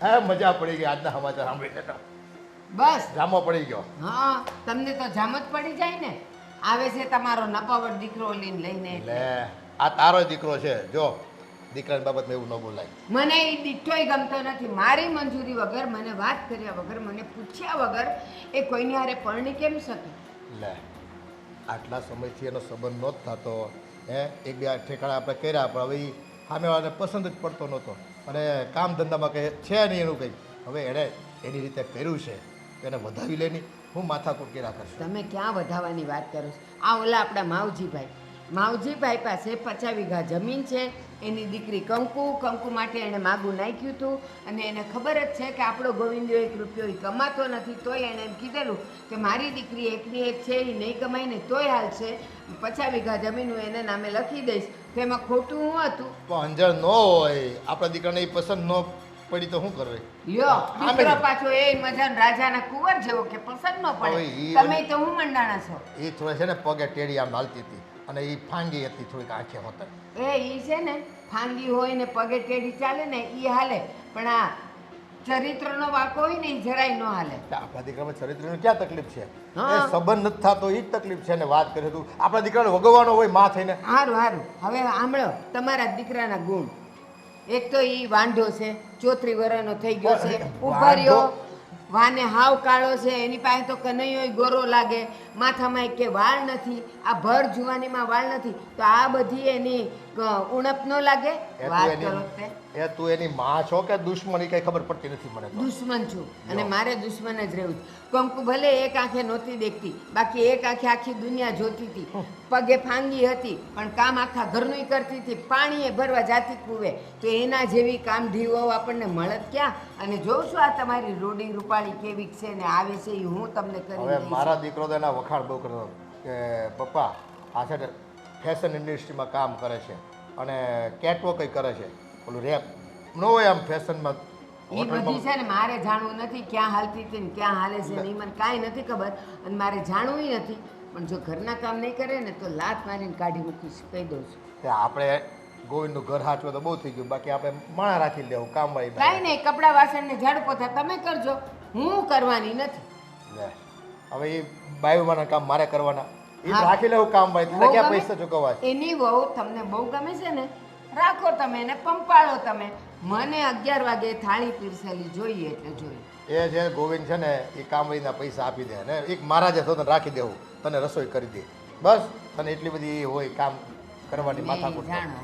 હા મજા પડી ગઈ આજના સમાચાર સાંભળીને તો બસ જામો પડી ગયો. હા તમને તો જામ જ પડી જાય ને. આવે છે તમારો નપાવટ દીકરો લઈને લે આ તારો દીકરો છે જો દીકરાની બાબતમાં એવું ન બોલાય. મને એ દીઠોય ગમતો નથી. મારી મંજૂરી વગર, મને વાત કર્યા વગર, મને પૂછ્યા વગર એ કોઈની હારે પરણી કેમ શકે? લે આટલા સમયથી એનો સંબંધ નહોતો થતો હે એક બે ઠેકાણા આપણે કર્યા પણ હવે ઈ સામેવાળાને પસંદ જ પડતો નહોતો અને કામ ધંધામાં કંઈ છે નહીં એનું કંઈ. હવે એણે એની રીતે કર્યું છે એને વધાવી લેની હું માથાકૂટ કર્યા કરશું. તમે ક્યાં વધાવાની વાત કરો છો? આ ઓલા આપણા માવજીભાઈ પાસે 50 વીઘા જમીન છે. એની દીકરી કંકુ માટે એણે માગું નાખ્યું હતું અને એને ખબર જ છે કે આપણો ગોવિંદો 1 રૂપિયો કમાતો નથી. તોય એણે એમ કીધેલું કે મારી દીકરી એકની એક છે, એ નહીં કમાય ને તોય હાલશે, 50 વીઘા જમીન હું એને નામે લખી દઈશ. તો એમાં ખોટું હું હતું? પણ અંજળ ન હોય આપણા દીકરાને એ પસંદ ન પડી તો શું કરવે? લ્યો દીકરો પાછો એ મજાનો રાજાના કુંવર જેવો કે પસંદ ન પડે. તમે તો હું મંડાણા છો. એ થોડા છે ને પગે ટેડી આમ હાલતી હતી અને એ ફાંગી હતી થોડીક આંખે હોત. ઈ છે ને ફાંગી હોય ને પગે ટેડી ચાલે ને ઈ હાલે, પણ આ ચરિત્રનો વાંકો હોય ને ઈ જરાય ન હાલે. આપણા દીકરામાં ચરિત્રની ક્યાં તકલીફ છે? એ સંબંધ નથી થતો એ જ તકલીફ છે ને. વાત કરે તું આપણા દીકરાને વગવાનો હોય માં થઈને. હારું હવે સાંભળો તમારા દીકરાના ગુણ. એક તો ઈ વાંઢો છે, 34 વર્ષનો થઈ ગયો છે, ઉભર્યો, વાને હાવ કાળો છે, એની પાસે તો કનૈયો ગોરો લાગે, માથામાં કે વાળ નથી, આ ભર જુવાનીમાં વાળ નથી, તો આ બધી એની ઉણપ ન લાગે? વાત કરો તે. એ તું એની માં છો કે દુશ્મન? કઈ ખબર પડતી નથી મને. દુશ્મન છું અને મારે દુશ્મન જ રહેવું. કંકુ ભલે એક આંખે નહોતી દેખતી, બાકી એક આંખે આખી દુનિયા જોતી હતી. પગે ફાંગી હતી પણ કામ આખા ઘરનું કરતી હતી, પાણીએ ભરવા જાતી કૂવે. તો એના જેવી કામઢી વહુ આપણને મળત ક્યાં? અને જોઉં છું આ તમારી રોડી રૂપાળી કેવી છે ને આવે છે એ હું તમને કરી હવે દઈશ. મારા દીકરો તો એના વખાણ બહુ કરતો કે પપ્પા આ છે ને ફેશન ઇન્ડસ્ટ્રીમાં કામ કરે છે અને કેટવોક કરે છે. ઓલું રેપ ન હોય આમ ફેશનમાં. એ બધી છે ને મારે જાણવું નથી ક્યાં હાલતી હતી ને ક્યાં હાલે છે ને એ મને કાંઈ નથી ખબર અને મારે જાણવું નથી. પણ જો ઘરના કામ નહીં કરે ને તો લાત મારીને કાઢી મૂકીશ, કહી દઉં છું. તે આપણે ગોવિંદનું ઘર હાચવે તો બહુ થઈ ગયું, બાકી આપણે માણા રાખી લેવું કામવાળી. કાંઈ નહીં, કપડાં વાસણ ને ઝાડુ પોતા તમે કરજો, હું કરવાની નથી. લે હવે એ બાયુમાના કામ મારે કરવાના, એ રાખી લેવું કામવાળી. એટલે ક્યાં પૈસા ચૂકવવા? એની વહુ તમને બહુ ગમે છે ને, રાખો તમે એને પંપાળો તમે. મને 11 વાગે થાળી પીરસેલી જોઈએ એટલે જોઈએ. એ જે ગોવિંદ છે ને એ કામવાળીના પૈસા આપી દે ને એક મારા જે તને રાખી દેવું, તને રસોઈ કરી દે, બસ. તને એટલી બધી હોય કામ કરવાની માથાકૂટ. જાણો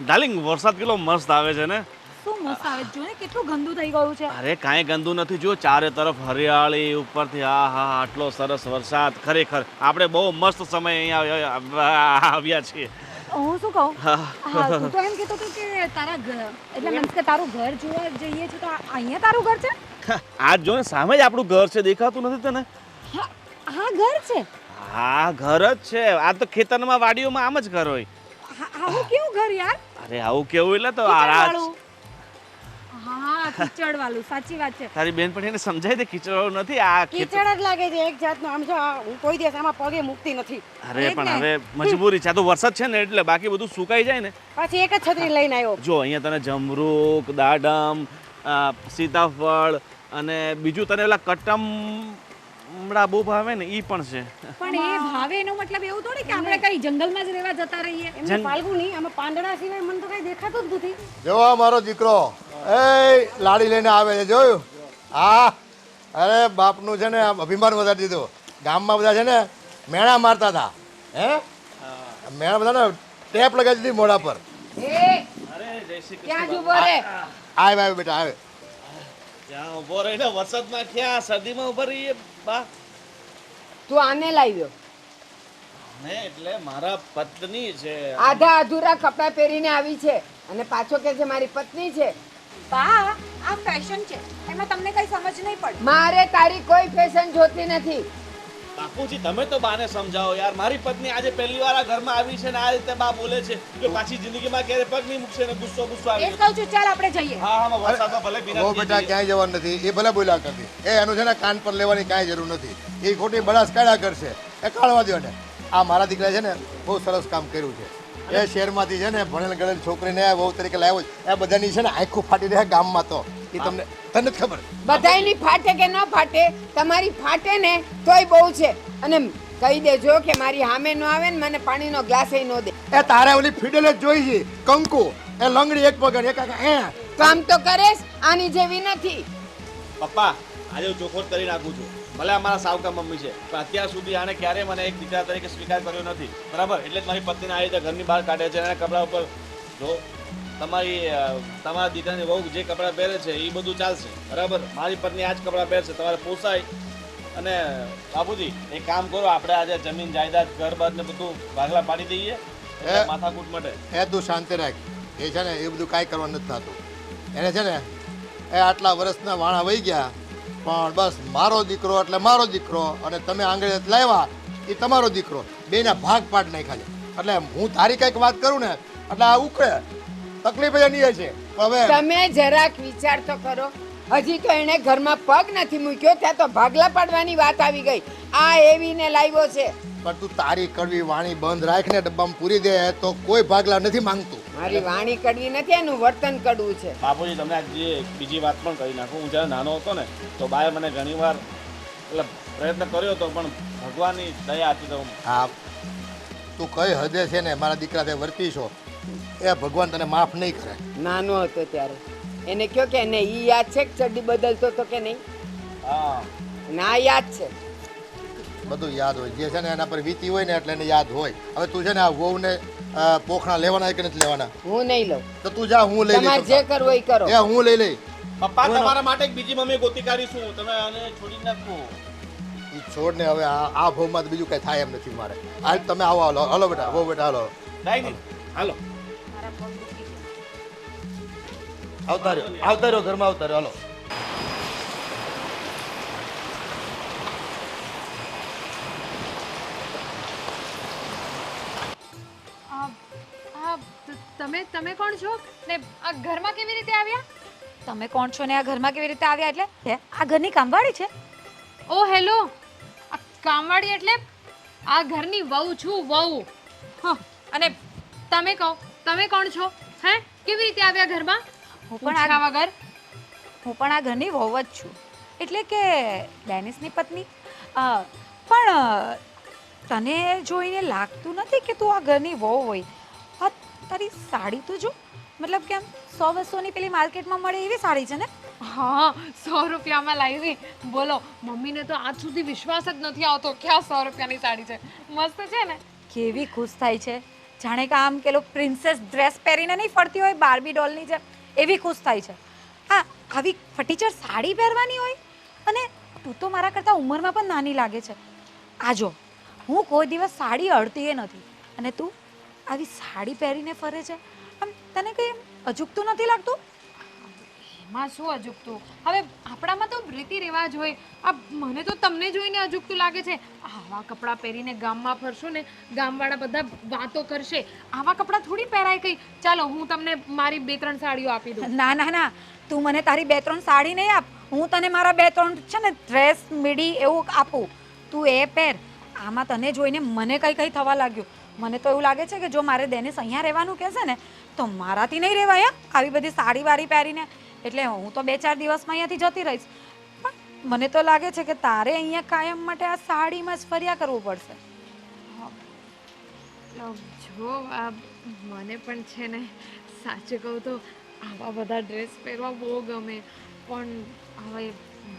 ડાર્લિંગ વરસાદ કેટલો મસ્ત આવે છે ને. શું મસ્ત આવે જો ને, કેટલું ગંદુ થઈ ગયું છે. અરે કાંઈ ગંદુ નથી, જો ચારે તરફ હરિયાળી, ઉપરથી હા આટલો સરસ વરસાદ. ખરેખર આપણે બહુ મસ્ત સમય અહીંયા આવ્યા છીએ. હું શું કહું, હા તું તો એમ કહેતો હતો કે તારા ઘર એટલે મીન્સ કે તારું ઘર જોવા જઈએ છે, તો અહીંયા તારું ઘર છે? આજ જો ને સામે જ આપણું ઘર છે, દેખાતું નથી તને? હા ઘર છે. હા ઘર જ છે. આ તો ખેતરમાં વાડીઓમાં આમ જ ઘર હોય. આવું કેવું ઘર યાર? અરે આવું કેવું એટલે તો હા કીચડ વાળું, સાચી વાત છે. તારી બેન પણ એને સમજાય દે કીચડ વાળું નથી, આ કીચડ જ લાગે છે એક જાતનું. આમ જો હું કોઈ દિવસ આમાં પગે મૂકતી નથી. અરે પણ હવે મજબૂરી છે, આ તો વરસાદ છે ને એટલે, બાકી બધું સુકાઈ જાય ને. પાછી એક જ છત્રી લઈને આવ્યો. જો અહીંયા તને જમરૂક, દાડમ, સીતાફળ અને બીજું તને ઓલા કટમડા બહુ ભાવે ને ઈ પણ છે. પણ એ ભાવે એનો મતલબ એવું થોડી કે આપણે કઈ જંગલમાં જ રહેવા જતા રહીએ. એમને ફાલ્ગુ નહીં, આમાં પાંદડા સિવાય મને તો કઈ દેખાતું જ નથી. જો મારો દીકરો એ લાડી લઈને આવે છે, જોયું? હા અરે બાપનું છે ને અભિમાન વધારી દીધું. ગામમાં બધા છે ને મેણા મારતા હતા, હે મેણા બધાને ટેપ લગાવી દીધી મોઢા પર. ક્યાં ઉભો રે? આવે બેટા આવે. ત્યાં ઉભો રહીને વરસાદમાં ક્યાં શરદીમાં ઉભો રહીએ બા? તું આને લાવ્યો? ને એટલે મારા પત્ની છે. આધા અધૂરા કપડાં પહેરીને આવી છે અને પાછો કે છે મારી પત્ની છે. બા આ ફેશન છે, એમાં તમને કઈ સમજ નહીં પડે. મારે તારી કોઈ ફેશન જોતી નથી. બાપુજી તમે તો બાને સમજાવો યાર. મારી પત્ની આજે પહેલી વાર આ ઘરમાં આવી છે ને આ રીતે બા બોલે છે કે પાછી જિંદગીમાં ક્યારે પગ નહીં મૂકશે ને ગુસ્સો આવી. એ કહું છું ચાલ આપણે જઈએ. હા વરસાદમાં ભલે ભીના ઓ બેટા ક્યાંય જવાનું નથી, એ ભલે બોલ્યા કરતી. એ એનું છે ને કાન પર લેવાની કાંઈ જરૂર નથી. એ ખોટી બળાસ કાઢ્યા કરશે, એ કાઢવા દો ને. આ મારા દીકરા છે ને બહુ સરસ કામ કર્યું છે. એ શહેરમાંથી છે ને ભણેલ ગણેલ છોકરીને વહુ તરીકે લાવ્યો છે. એ બધાની છે ને આખું ફાટી રહ્યા ગામમાં તો એ તમને તને જ ખબર. બધાયની ફાટે કે ન ફાટે, તમારી ફાટે ને તોય બહુ છે. અને કહી દેજો કે મારી સામે ન આવે ને મને પાણીનો ગ્લાસ ન દે. એ તારે ઓલી ફિડલ જ જોઈ છે કંકુ, એ લંગડી એક પગડ એક કામ તો કરેશ, આની જેવી નથી. પપ્પા આજે હું ચોખવટ કરી નાખું છું. ભલે અમારા સાવકા મમ્મી છે પણ અત્યાર સુધી આને ક્યારે મને એક દીકરા તરીકે સ્વીકાર કર્યો નથી, બરાબર? એટલે જ મારી પત્નીને આ રીતે ઘરની બહાર કાઢે છે અને કપડા ઉપર જો તમારા દીકરાની વહુ જે કપડાં પહેરે છે એ બધું ચાલશે, બરાબર? મારી પત્ની આ જ કપડાં પહેરશે, તમારે પોસાય. અને બાબુજી એક કામ કરો, આપણે આજે જમીન જાયદાદ ઘર બાર ને બધું ભાગલા પાડી દઈએ, એટલે માથાકૂટ માટે. એ તું શાંતિ રાખ. એ છે ને એ બધું કાંઈ કરવા નથી થતું. એને છે ને એ આટલા વર્ષના વાણા વહી ગયા પણ બસ મારો દીકરો એટલે મારો દીકરો અને તમે આંગળે લાવ્યા એ તમારો દીકરો, બેના ભાગ પાડ નાખ્યા છે. એટલે હું તારી કંઈક વાત કરું ને એટલે આ ઉકળે તકલીફ એની છે. પણ હવે તમે જરાક વિચાર તો કરો. હજી તો એને ઘરમાં પગ નથી મૂક્યો ત્યાં તો ભાગલા પાડવાની વાત આવી ગઈ. આ એવીને લાવ્યો છે. પણ તું તારી કડવી વાણી બંધ રાખ ને, ડબ્બામાં પૂરી દે તો કોઈ ભાગલા નથી માંગતું. મારી વાણી કડવી નથી, એનું વર્તન કડવું છે. બાપુજી તમને આજે બીજી વાત પણ કરી નાખું. હું જ્યારે નાનો હતો ને તો બાએ મને ઘણીવાર એટલે પ્રયત્ન કર્યો હતો પણ ભગવાનની દયા હતી તો હા, તું કઈ હદે છે ને મારા દીકરા તે વર્તી છો એ ભગવાન તને માફ નહીં કરે. નાનો હતો ત્યારે એને કયો કે એને ઈ યાદ છે કે ચડ્ડી બદલતો તો કે નહીં? હા ના, યાદ છે. બધું યાદ હોય જે છે ને એના પર વીતી હોય ને એટલે એને યાદ હોય. હવે તું છે ને આ વહુને પોખણા લેવાના કે નથી લેવાના? હું નહીં લઉં. તો તું જા, હું લઈ તમારે લઈશ. જે કરવું એ કરો. એ હું લઈ લઈ. પપ્પા તમારા માટે એક બીજી મમ્મી ગોતી કાઢીશું, તમે આને છોડી નાખો. ઈ છોડ ને હવે આ ભાવમાં તો બીજું કઈ થાય એમ નથી મારે. હાલ તમે આવો, હાલો હાલો બેટા, બહુ બેટા હાલો. કાંઈ નહીં, હાલો. આવતા રહ્યો ઘરમાં આવતા રહ્યો, હાલો. તમે કોણ છો ને આ ઘરમાં કેવી રીતે આવ્યા? તમે કોણ છો ને આ ઘરમાં કેવી રીતે આવ્યા એટલે હે આ ઘરની કામવાળી છે? ઓ હેલો, આ કામવાળી એટલે આ ઘરની વહુ છું, વહુ. હા, અને તમે કહો તમે કોણ છો? હે કેવી રીતે આવ્યા ઘરમાં? હું પણ આ ઘરની વહુ જ છું, એટલે કે ડેનિસની પત્ની. પણ તને જોઈને લાગતું નથી કે તું આ ઘરની વહુ હોય. આ તારી સાડી તો જો, મતલબ કે આમ 100-200ની પેલી માર્કેટમાં મળે એવી સાડી છે ને? હા, 100 રૂપિયામાં લાવી. બોલો, મમ્મીને તો આજ સુધી વિશ્વાસ જ નથી આવતો કે આ 100 રૂપિયાની સાડી છે. મસ્ત છે ને? કેવી ખુશ થાય છે, જાણે કે આમ પેલો પ્રિન્સેસ ડ્રેસ પહેરીને નહીં ફરતી હોય બાર્બી ડોલની જેમ, એવી ખુશ થાય છે. હા, આવી ફટીચર સાડી પહેરવાની હોય. અને તું તો મારા કરતાં ઉંમરમાં પણ નાની લાગે છે. આ જો, હું કોઈ દિવસ સાડી અડતી નથી અને તું આવી સાડી પહેરીને ફરે છે. આમ તને કંઈ અજુગતું નથી લાગતું? એમાં શું અજુગતું? હવે આપણામાં તો રીતિ રિવાજ હોય. આ મને તો તમને જોઈને અજુગતું લાગે છે. આવા કપડાં પહેરીને ગામમાં ફરશો ને ગામવાળા બધા વાતો કરશે. આવા કપડાં થોડી પહેરાય કઈ. ચાલો હું તમને મારી 2-3 સાડીઓ આપી દઉં. ના ના ના, તું મને તારી 2-3 સાડી નહીં આપ, હું તને મારા 2-3 છે ને ડ્રેસ મીડી એવું આપું, તું એ પહેર. આમાં તને જોઈને મને કંઈ થવા લાગ્યું. મને તો એવું લાગે છે કે જો મારે દેનિસ અહીંયા રહેવાનું કહેશે ને તો મારાથી નહીં રહેવાય આવી બધી સાડી વાડી પહેરીને. એટલે હું તો 2-4 દિવસમાં અહીંયાથી જતી રહીશ. પણ મને તો લાગે છે કે તારે અહીંયા કાયમ માટે આ સાડીમાં જ ફર્યા કરવું પડશે. જો મને પણ છે ને સાચું કહું તો આવા બધા ડ્રેસ પહેરવા બહુ ગમે, પણ હવે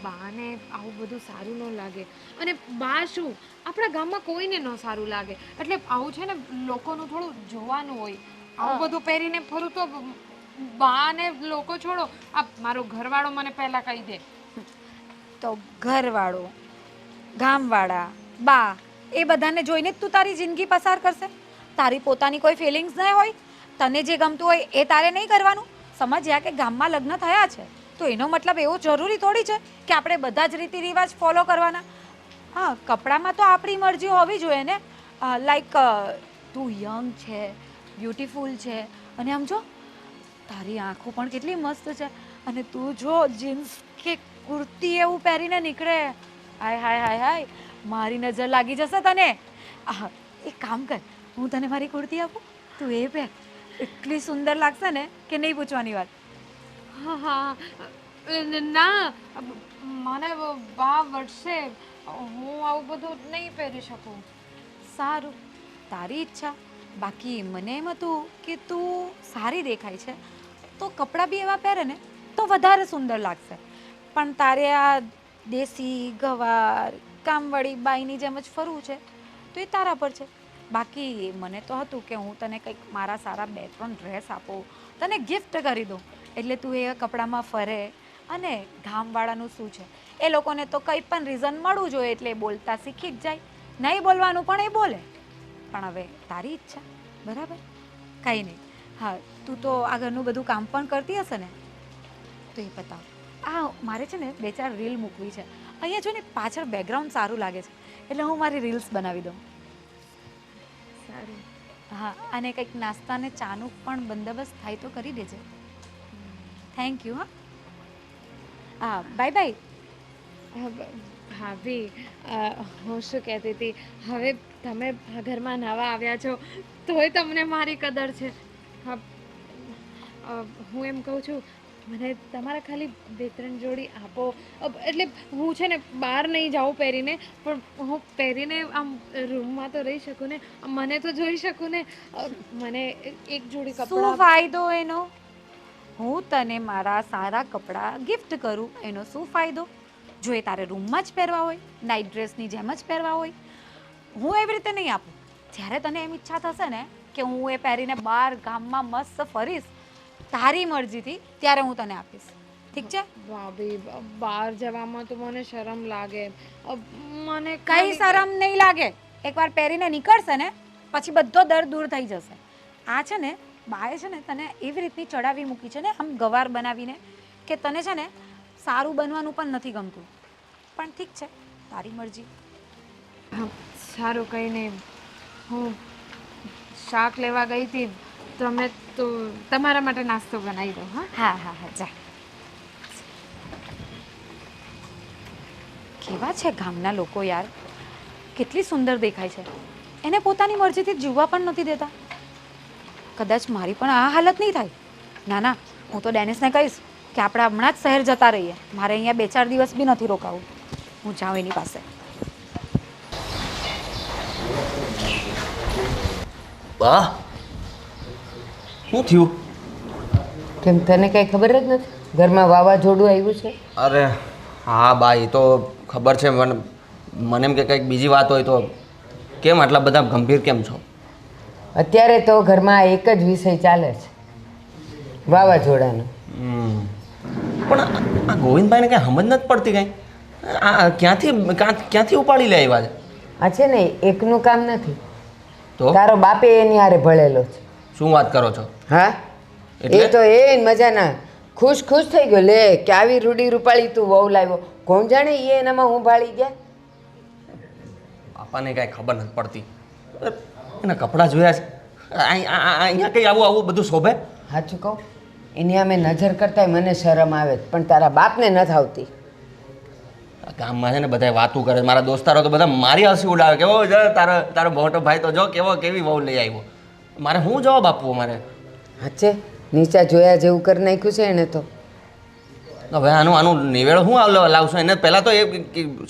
બાને આવું બધું સારું ન લાગે. અને બા શું, આપણા ગામમાં કોઈને ન સારું લાગે. એટલે આવું છે ને લોકોનું થોડું જોવાનું હોય. આવું બધું પહેરીને ફરું તો બા ને લોકો છોડો, આ મારો ઘરવાળો મને પહેલા કહી દે. તો ઘરવાળો, ગામવાળા, બા એ બધાને જોઈને જ તું તારી જિંદગી પસાર કરશે? તારી પોતાની કોઈ ફિલિંગ્સ નહીં હોય? તને જે ગમતું હોય એ તારે નહીં કરવાનું? સમજ્યા કે ગામમાં લગ્ન થયા છે તો એનો મતલબ એવો જરૂરી થોડી છે કે આપણે બધા જ રીતિ રિવાજ ફોલો કરવાના. હા, કપડામાં તો આપણી મરજી હોવી જોઈએ ને. લાઈક તું યંગ છે, બ્યુટીફુલ છે, અને આમ જો તારી આંખો પણ કેટલી મસ્ત છે, અને તું જો જીન્સ કે કુર્તી એવું પહેરીને નીકળે, હાય હાય હાય હાય, મારી નજર લાગી જશે તને. એક કામ કર, હું તને મારી કુર્તી આપું. તું એ પહેર, એટલી સુંદર લાગશે ને કે નહીં પૂછવાની વાત. હા હા ના મને બા વળશે, હું આવું બધું નહીં પહેરી શકું. સારું, તારી ઈચ્છા. બાકી મને એમ હતું કે તું સારી દેખાય છે તો કપડાં બી એવા પહેરે ને તો વધારે સુંદર લાગશે. પણ તારે આ દેશી ગવાર કામવાળી બાઈની જેમ જ ફરવું છે તો એ તારા પર છે. બાકી મને તો હતું કે હું તને કંઈક મારા સારા 2-3 ડ્રેસ આપું, તને ગિફ્ટ કરી દઉં એટલે તું એ કપડામાં ફરે. અને ગામવાળાનું શું છે, એ લોકોને તો કંઈ પણ રીઝન મળવું જોઈએ એટલે બોલતા શીખી જ જાય. નહીં બોલવાનું પણ એ બોલે. પણ હવે તારી ઈચ્છા, બરાબર? કંઈ નહીં. હા, તું તો આ ઘરનું બધું કામ પણ કરતી હશે ને, તો એ બતાવ. આ મારે છે ને 2-4 રીલ મૂકવી છે. અહીંયા જો ને પાછળ બેકગ્રાઉન્ડ સારું લાગે છે એટલે હું મારી રીલ્સ બનાવી દઉં. સારું. હા, અને કંઈક નાસ્તા ને ચાનું પણ બંદોબસ્ત થાય તો કરી દેજે. Thank you. હા, બાય બાય. ભાભી હું શું કહેતી હતી, હવે તમે આ ઘરમાં નવા આવ્યા છો તોય તમને મારી કદર છે. હા હું એમ કહું છું મને તમારા ખાલી 2-3 જોડી આપો. એટલે હું છે ને બહાર નહીં જાઉં પહેરીને, પણ હું પહેરીને આમ રૂમમાં તો રહી શકું ને, મને તો જોઈ શકું ને. મને એક જોડી શું કપડાં. ફાયદો એનો? હું તને મારા સારા કપડાં ગિફ્ટ કરું એનો શું ફાયદો? જો એ તારે રૂમમાં જ પહેરવા હોય, નાઇટ ડ્રેસની જેમ જ પહેરવા હોય, હું એવી રીતે નહીં આપું. જ્યારે તને એમ ઈચ્છા થશે ને કે હું એ પહેરીને બહાર ગામમાં મસ્ત ફરીશ તારી મરજીથી, ત્યારે હું તને આપીશ. ઠીક છે? ભાભી બહાર જવામાં તો મને શરમ લાગે. મને કઈ શરમ નહીં લાગે. એકવાર પહેરીને નીકળશે ને પછી બધો ડર દૂર થઈ જશે. આ છે ને બાએ છે ને તને એવી રીતની ચડાવી મૂકી છે ને આમ ગવાર બનાવીને કે તને છે ને સારું બનવાનું પણ નથી ગમતું. પણ ઠીક છે, તારી મરજી. હા સારું, કંઈ નહીં. હું શાક લેવા ગઈ હતી, તમે તો તમારા માટે નાસ્તો બનાવી દો. હા હા હા હા, જા. કેવા છે ગામના લોકો યાર, કેટલી સુંદર દેખાય છે. એને પોતાની મરજીથી જીવવા પણ નથી દેતા. કદાચ મારી પણ આ હાલત નહીં થાય. ના ના, હું તો ડેનિસને કહીશ કે આપણે હમણાં જ શહેર જતા રહીએ. મારે અહીંયા 2-4 દિવસ બી નથી રોકાવું. હું જાઉં એની પાસે. બા શું થયું? કેમ તને કંઈ ખબર જ નથી? ઘરમાં વાવાઝોડું આવ્યું છે. અરે હા બા, એ તો ખબર છે મને. મને એમ કે કંઈક બીજી વાત હોય તો કેમ આટલા બધા ગંભીર કેમ છો? અત્યારે તો ઘરમાં એક જ વિષય ચાલે છે, વાવાઝોડાનો. પણ આ ગોવિંદભાઈને કંઈ સમજ નથી પડતી કંઈ. આ ક્યાંથી ઉપાડી લે આવ્યા છે? આ છે ને એકનું કામ નથી. તો તારો બાપે એની હારે ભળેલો છે. શું વાત કરો છો? હા, એટલે? એ તો એ મજાના ખુશ થઈ ગયો. લે કે આવી રૂડી રૂપાળી તું વહુ લાવ્યો. કોણ જાણે એ એનામાં હું ભાળી ગયા. બાપાને કાંઈ ખબર નથી પડતી. એના કપડાં જોયા છે, અહીંયા કંઈ આવું બધું શોભે? સાચું કહું, એની સામે નજર કરતાંય મને શરમ આવે છે, પણ તારા બાપને નથી આવતી. આ ગામમાં છે ને બધા વાતું કરે. મારા દોસ્તારો તો બધા મારી હસી ઉડાવે કે ઓ જો તારો મોટો ભાઈ તો જો કેવી વહુ લઈ આવ્યો. મારે શું જવાબ આપવો? મારે સાચે નીચા જોયા જેવું કરી નાખ્યું છે એને તો. હવે આનું નિવેડો શું લાવશો? એને પહેલાં તો એ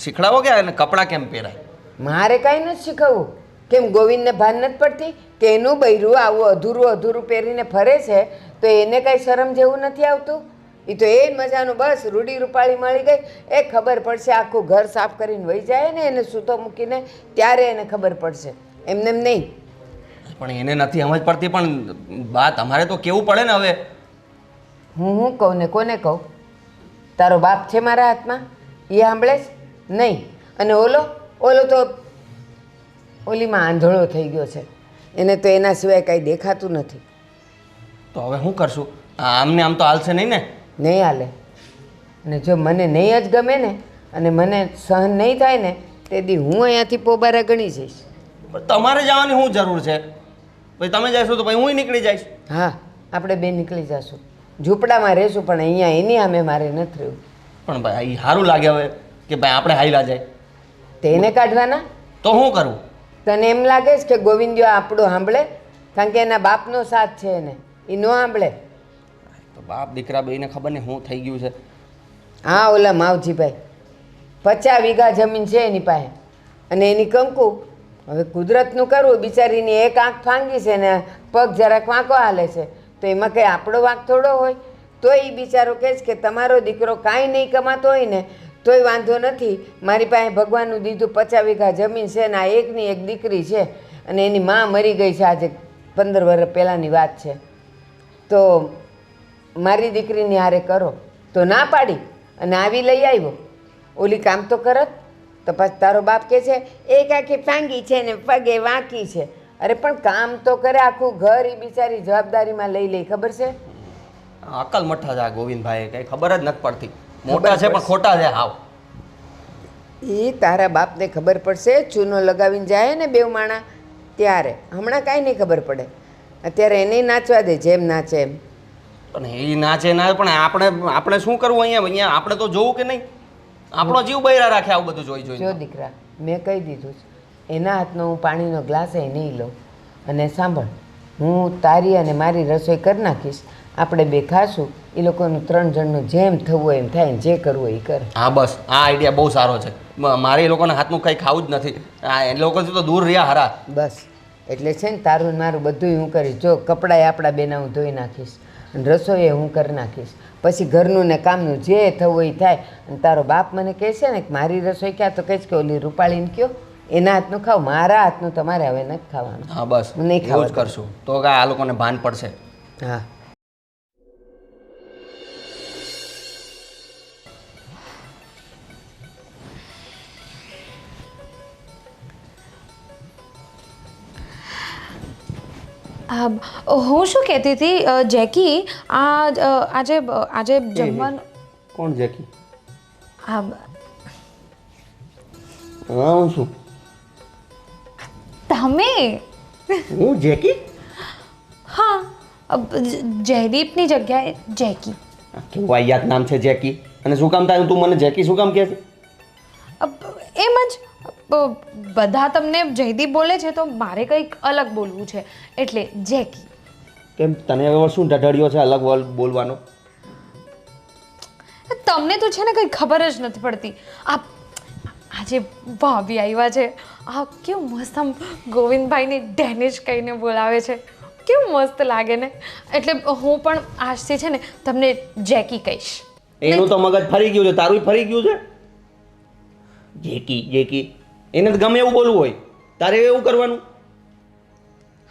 શીખડાવો કે એને કપડાં કેમ પહેરાય. મારે કાંઈ નથી શીખવવું. કેમ ગોવિંદને ભાન નથી પડતી કે એનું બૈરું આવું અધૂરું પહેરીને ફરે છે તો એને કાંઈ શરમ જેવું નથી આવતું? એ તો એ મજાનું બસ રૂડી રૂપાળી મળી ગઈ, એ ખબર પડશે. આખું ઘર સાફ કરીને વહી જાય ને એને સૂતો મૂકીને, ત્યારે એને ખબર પડશે, એમને એમ નહીં. પણ એને નથી સમજ પડતી. પણ બા તમારે તો કેવું પડે ને હવે. હું કહું ને કોને કહું? તારો બાપ છે મારા હાથમાં, એ સાંભળે છે નહીં. અને ઓલો તો ઓલીમાં આંધળો થઈ ગયો છે. એને તો એના સિવાય કાંઈ દેખાતું નથી. તો હવે શું કરશું? આમને આમ તો હાલશે નહીં ને? નહીં હાલે. અને જો મને નહીં જ ગમે ને અને મને સહન નહીં થાય ને તે દી હું અહીંયાથી પોબારા ગણી જઈશ. પણ તમારે જવાની શું જરૂર છે? પછી તમે જઈશું તો પછી હું નીકળી જઈશ. હા, આપણે બે નીકળી જઈશું. ઝૂંપડામાં રહેશું, પણ અહીંયા એની સામે મારે નથી રહેવું. પણ ભાઈ સારું લાગે હવે કે ભાઈ આપણે હાઈલા જાય. તેને કાઢવાના? તો શું કરું? તને એમ લાગે છે કે ગોવિંદિયો આપણું સાંભળે? કારણ કે એના બાપનો સાથ છે એને, એ ન સાંભળે. તો બાપ દીકરા બેયને ખબર નહીં શું થઈ ગયું છે. હા ઓલા માવજીભાઈ 50 વીઘા જમીન છે એની પાસે અને એની કંકુ. હવે કુદરતનું કરવું, બિચારીની એક આંખ ફાંગી છે ને પગ જરાક વાંકો હાલે છે, તો એમાં કંઈ આપણો વાંક થોડો હોય. તો એ બિચારો કહે છે કે તમારો દીકરો કાંઈ નહીં કમાતો હોય ને તોય વાંધો નથી, મારી પાસે ભગવાનનું દીધું 50 વીઘા જમીન છે ને આ એકની એક દીકરી છે અને એની માં મરી ગઈ છે આજે 15 વર્ષ પહેલાંની વાત છે, તો મારી દીકરીની હારે કરો. તો ના પાડી અને આવી લઈ આવ્યો. ઓલી કામ તો કરત. તો પછી તારો બાપ કહે છે એક આખી ફાંગી છે ને પગે વાંકી છે. અરે પણ કામ તો કરે, આખું ઘર એ બિચારી જવાબદારીમાં લઈ લે. ખબર છે? અકલ મઠ્ઠા છે આ ગોવિંદભાઈ, કંઈ ખબર જ નથી પડતી. મોટા છે પણ ખોટા છે હાવ. એ તારા બાપને ખબર પડશે ચૂનો લગાવીને જાય ને બેવ માણા ત્યારે. હમણાં કાંઈ નહીં ખબર પડે. અત્યારે એને નાચવા દે જેમ નાચે એમ. પણ એ નાચે ના, પણ આપણે શું કરવું અહીંયા? આપણે તો જોવું કે નહીં? આપણો જીવ બૈરા રાખે આવું બધું જોઈ જોઈ. જો દીકરા, મેં કહી દીધું છે એના હાથનો હું પાણીનો ગ્લાસ એ નહીં લઉં. અને સાંભળ, હું તારી અને મારી રસોઈ કરી નાખીશ, આપણે બે ખાશું, એ લોકોનું 3 જણનું જેમ થવું હોય એમ થાય ને જે કરવું હોય એ કરે. હા બસ, આ આઈડિયા બહુ સારો છે. મારે એ લોકોના હાથનું કંઈ ખાવું જ નથી. એ લોકોથી તો દૂર રહ્યા હારા. બસ એટલે છે ને તારું ને મારું બધું હું કરીશ. જો કપડાં આપણા બેના હું ધોઈ નાખીશ અને રસોઈ હું કરી નાખીશ. પછી ઘરનું ને કામનું જે થવું હોય એ થાય. અને તારો બાપ મને કહેશે ને કે મારી રસોઈ ક્યાં, તો કહીશ કે ઓલી રૂપાળીને કયો એના હાથનું ખાવ, મારા હાથનું તમારે હવે નથી ખાવાનું. હા બસ, હું નહીં એવું જ ખાવા. કરશું તો આ લોકોને ભાન પડશે. હા હું શું કહેતી હતી જેકી, આજે જમવાનું કોણ જેકી? આ હા હું શું? તમે? હું જેકી? હા, જયદીપની જગ્યાએ જેકી. કેવું વાહિયાત નામ છે જેકી? અને શું કામ થાય તું મને જેકી શું કામ કહે છે? એમ જ બધા તમને જયદીપ બોલે છે તો મારે કંઈક અલગ બોલવું છે એટલે જેકી. કેમ તને હવે શું ઢઢળ્યો છે અલગ બોલવાનો? તમને તો છે ને કંઈ ખબર જ નથી પડતી. આજે ભાભી આવ્યા છે, આ કેવું મસ્ત આમ ગોવિંદભાઈને ડેનિશ કહીને બોલાવે છે, કેવું મસ્ત લાગે ને. એટલે હું પણ આજથી છે ને તમને જેકી કહીશ. એનું તો મગજ ફરી ગયું છે, તારું ફરી ગયું છે. જેકી જેકી એને તો ગમે એવું બોલવું હોય, તારે એવું કરવાનું.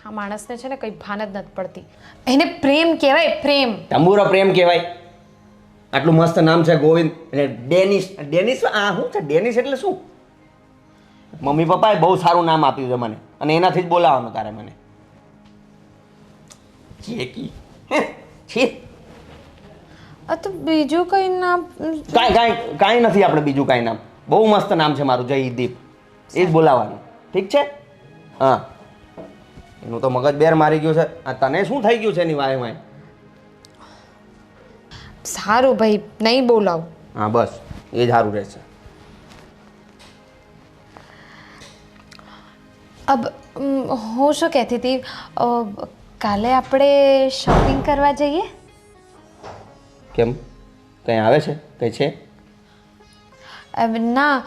આ માણસને છે ને કંઈ ભાન જ નથી પડતી. એને પ્રેમ કહેવાય, પ્રેમ. તંબુરો પ્રેમ કહેવાય. આટલું મસ્ત નામ છે ગોવિંદ અને ડેનિશ. ડેનિશ આ શું છે? ડેનિશ એટલે શું? મમ્મી પપ્પાએ બહુ સારું નામ આપ્યું છે મને અને એનાથી જ બોલાવવાનું તારે મને. જેકી છી. તો બીજું કંઈ નામ? કાંઈ નથી આપણે બીજું કાંઈ નામ. બહુ મસ્ત નામ છે મારું, જયદીપ. એ જ બોલાવાનું, ઠીક છે? હા, એનું તો મગજ બેર મારી ગયું છે. આ તને શું થઈ ગયું છે એની વાય વાય? સારું ભાઈ, નહીં બોલાવ. હા બસ, એ જ સારું રહેશે. હું શું કહેતી હતી, કાલે આપણે શોપિંગ કરવા જઈએ? કેમ, કંઈ આવે છે? કંઈ છે? ના,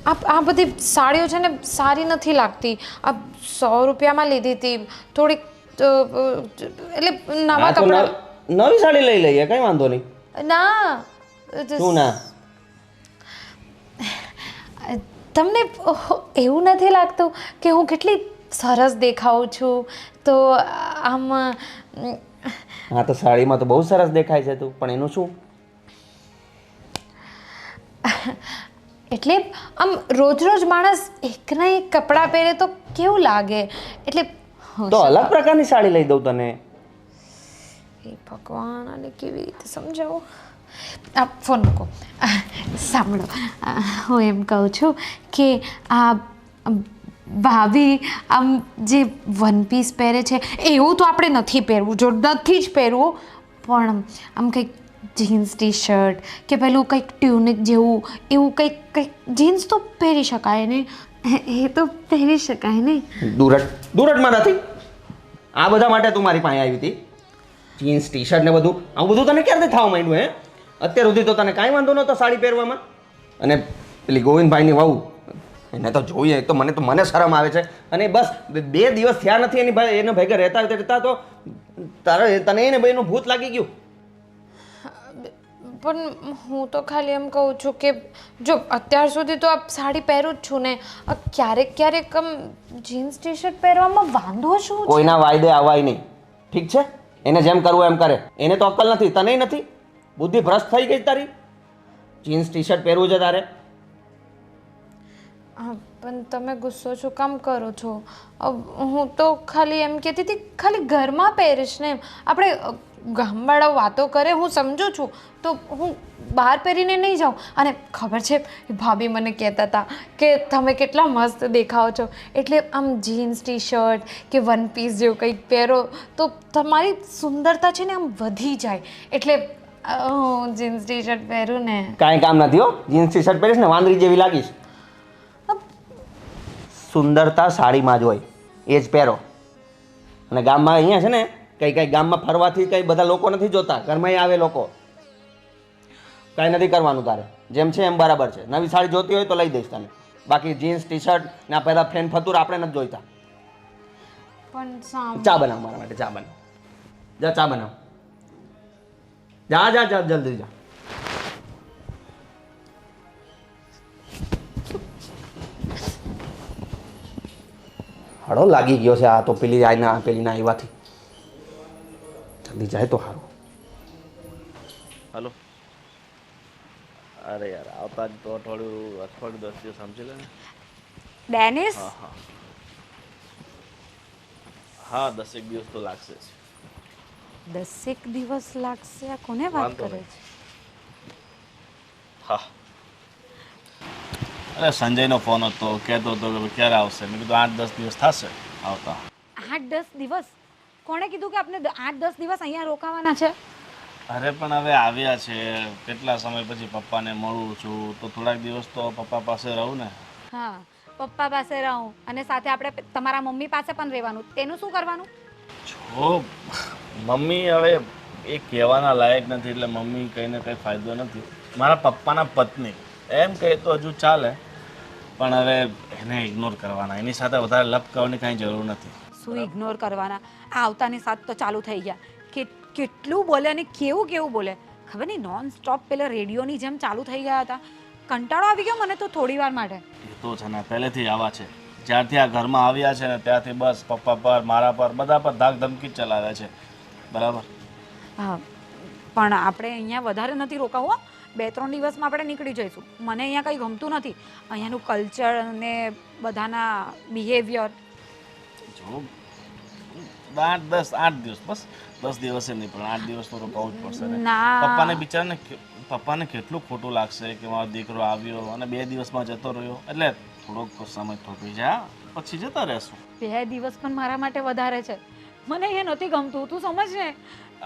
આ બધી સાડીઓ છે ને સારી નથી લાગતી. આ 100 રૂપિયામાં લીધી હતી, થોડીક એટલે નવા કપડા. નવી સાડી લઈ લઈએ, કઈ વાંધો નહીં. ના. શું ના? તમને એવું નથી લાગતું કે હું કેટલી સરસ દેખાઉં છું? તો આમ હા, તો સાડીમાં તો બહુ સરસ દેખાય છે તું, પણ એનું શું? એટલે આમ રોજ રોજ માણસ એકના એક કપડાં પહેરે તો કેવું લાગે, એટલે તો અલગ પ્રકારની સાડી લઈ દઉં તને. એ ભગવાન, આને કેવી રીતે સમજાવું? આ ફોન મૂકો. સાંભળો, હું એમ કહું છું કે આ ભાભી આમ જે વન પીસ પહેરે છે એવું તો આપણે નથી પહેરવું, જો નથી જ પહેરવું, પણ આમ કંઈક જીન્સ ટી શર્ટ કે પેલું કંઈક ટ્યુનિક જેવું એવું કંઈક જીન્સ તો પહેરી શકાય ને, એ તો પહેરી શકાય ને. દુરટમાં નથી. આ બધા માટે તું મારી પાસે આવી હતી? જીન્સ ટી શર્ટ ને બધું આવું બધું તને ક્યારથી થવા માંડ્યું હે? અત્યાર સુધી તો તને કાંઈ વાંધો નહોતો સાડી પહેરવામાં. અને પેલી ગોવિંદભાઈની વહુ, એને તો જોઈએ તો મને શરમ આવે છે. અને બસ 2 દિવસ થયા નથી એની ભાઈ એને ભેગા રહેતા તો તને એને ભાઈનું ભૂત લાગી ગયું. પણ હું તો ખાલી એમ કહું છું કે જો અત્યાર સુધી તો આ સાડી પહેરું જ છું ને, ક્યારેક ક્યારેક જીન્સ ટી શર્ટ પહેરવામાં વાંધો શું છે? કોઈના વાયદે આવાય નહીં, ઠીક છે? એને જેમ કરવું એમ કરે. એને તો અક્કલ નથી, તને નથી. બુદ્ધિ ભ્રષ્ટ થઈ ગઈ તારી. જીન્સ ટી શર્ટ પહેરવું છે તારે? હા, પણ તમે ગુસ્સો શું કામ કરો છો? હું તો ખાલી એમ કહેતી હતી ખાલી ઘરમાં પહેરીશ ને. આપણે ગામવાળાઓ વાતો કરે હું સમજુ છું, તો હું બહાર પહેરીને નહીં જાઉં. અને ખબર છે ભાભી મને કહેતા હતા કે તમે કેટલા મસ્ત દેખાઓ છો, એટલે આમ જીન્સ ટી શર્ટ કે વન પીસ જેવું કંઈક પહેરો તો તમારી સુંદરતા છે ને આમ વધી જાય. એટલે હું જીન્સ ટી શર્ટ પહેરું ને. કાંઈ કામ નથી હો. જીન્સ ટી શર્ટ પહેરીશ ને વાંદરી જેવી લાગીશ. સુંદરતા સાડીમાં જ હોય, એ જ પહેરો. અને ગામમાં અહીંયા છે ને કઈ ગામમાં ફરવાથી કઈ બધા લોકો નથી જોતા, ઘરમાં આવે લોકો. કાંઈ નથી કરવાનું તારે, જેમ છે એમ બરાબર છે. નવી સાડી જોતી હોય તો લઈ દઈશ તને. બાકી જીન્સ ટી શર્ટ ને આ પહેલાં ફેન ફતુર આપણે નથી જોઈતા. પણ ચા બનાવ મારા માટે, ચા બનાવ. જા ચા બનાવ. જા જા જા જલ્દી જા. હળો લાગી ગયો છે આ તો પેલી આઈના પેલીના આવ્યાથી. જલ્દી જાય તો સારું. હલો. અરે યાર આવતા જ તો અઠવાડિયું 10 દિવસ સમજી લે ને. ડેનિસ, હા 10 દિવસ તો લાગશે જ. 10 દિવસ લાગશે? આ કોને વાત વાંધો કરે નહીં. છે? હા અરે સંજયનો ફોન હતો, કહેતો હતો કે ક્યારે આવશે. મેં કીધું 8-10 દિવસ થશે આવતા. 8-10 દિવસ? કોણે કીધું કે આપણે 8-10 દિવસ અહીંયા રોકાવાના છે? અરે પણ હવે આવ્યા છે, કેટલા સમય પછી પપ્પાને મળું છું તો થોડાક દિવસ તો પપ્પા પાસે રહું ને. હા, પપ્પા પાસે રહું અને સાથે આપણે તમારા મમ્મી પાસે પણ રહેવાનું. તેનું શું કરવાનું? જો મમ્મી હવે એ કહેવાના લાયક નથી, એટલે મમ્મી કહીને કંઈ ફાયદો નથી. મારા પપ્પાના પત્ની એમ કહે તો હજુ ચાલે, પણ હવે એને ઇગ્નોર કરવાના. એની સાથે વધારે લપ કરવાની કાંઈ જરૂર નથી. શું ઇગ્નોર કરવાના? આ આવતાની સાથ તો ચાલુ થઈ ગયા. કેટલું બોલે અને કેવું બોલે ખબર નહીં. નોન સ્ટોપ પેલા રેડિયોની જેમ ચાલુ થઈ ગયા હતા. કંટાળો આવી ગયો મને તો થોડી વાર માટે. એ તો છે ને પહેલેથી આવા છે. જ્યારથી આ ઘરમાં આવ્યા છે ને ત્યારથી બસ પપ્પા પર, મારા પર, બધા પર ધાક ધમકી જ ચલાવે છે. બરાબર. હા, પણ આપણે અહીંયા વધારે નથી રોકાવું. 2-3 દિવસમાં આપણે નીકળી જઈશું. મને અહીંયા કંઈ ગમતું નથી. અહીંયાનું કલ્ચર અને બધાના બિહેવિયર. જો 8 દિવસ બસ. 10 દિવસે નહીં પણ 8 દિવસ તો રોકાવું જ પડશે ને. ના. પપ્પાને બિચારાને પપ્પાને કેટલું ખોટું લાગશે કે મારો દીકરો આવ્યો અને 2 દિવસમાં જતો રહ્યો. એટલે થોડોક સમય થોપી જા, પછી જતા રહેશું. 2 દિવસ પણ મારા માટે વધારે છે. મને એ નથી ગમતું, તું સમજ ને.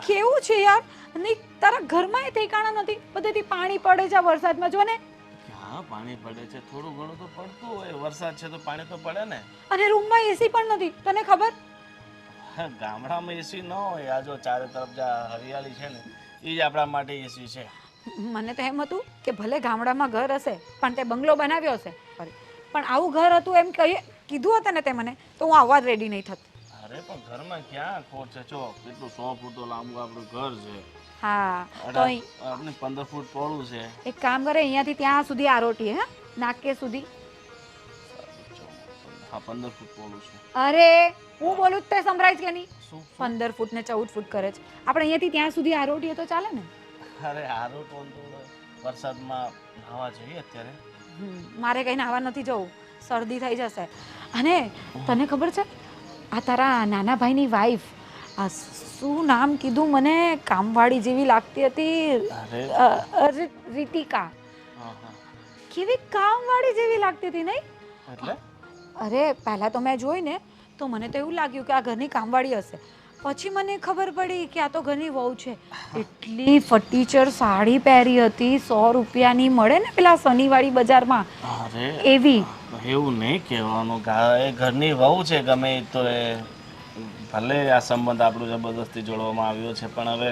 કેવું છે યાર, નહીં તારા ઘરમાં એ ઠેકાણા નથી. બધેથી પાણી પડે છે વરસાદમાં, જો ને. હા પાણી પડે છે, થોડું ઘણું તો પડતું હોય. વરસાદ છે તો પાણી તો પડે ને. અને રૂમમાં એસી પણ નથી, તને ખબર? ગામડામાં એસી ન હોય. આ જો ચારે તરફ જે હરિયાળી છે ને એ જ આપણા માટે એસી છે. મને તો એમ હતું કે ભલે ગામડામાં ઘર હશે પણ તે બંગલો બનાવ્યો હશે, પણ આવું ઘર હતું એમ કીધું હતું ને તે મને, તો હું આવવા જ રેડી નહીં થતી. અરે પણ ઘરમાં ક્યાં ખોટ છે? જો કેટલું 100 ફૂટ લાંબુ આપણું ઘર છે. હા તો આપણે 15 ફૂટ પહોળું છે. એક કામ કરે, અહીંયાથી ત્યાં સુધી આરોટી, હે નાકે સુધી. હા 15 ફૂટ પહોળું છે. અરે હું બોલું તે સંભળાય છે કે નહીં? શું? 15 ફૂટ ને 14 ફૂટ કરે છે. આપણે અહીંયાથી ત્યાં સુધી આરોટીએ તો ચાલે ને? અરે હારું તો વરસાદમાં નાવા જઈએ અત્યારે. મારે કઈ નાવા નથી જવું, શરદી થઈ જશે. અને તને ખબર છે આ તારા નાના ભાઈની વાઈફ, આ શું નામ કીધું મને, કામવાળી જેવી લાગતી હતી. રીતિકા. કેવી કામવાળી જેવી લાગતી હતી નહીં? એટલે અરે પહેલાં તો મેં જોઈ ને તો મને તો એવું લાગ્યું કે આ ઘરની કામવાળી હશે. પછી મને ખબર પડી કે આ તો ઘરની વહુ છે. એટલી ફટીચર સાડી પહેરી હતી, 100 રૂપિયાની મળે ને પેલા શનિવારી બજારમાં, એવી. એવું નહીં કહેવાનું, એ ઘરની વહુ છે. ગમે તો એ ભલે આ સંબંધ આપણું જબરદસ્તી જોડવામાં આવ્યો છે પણ હવે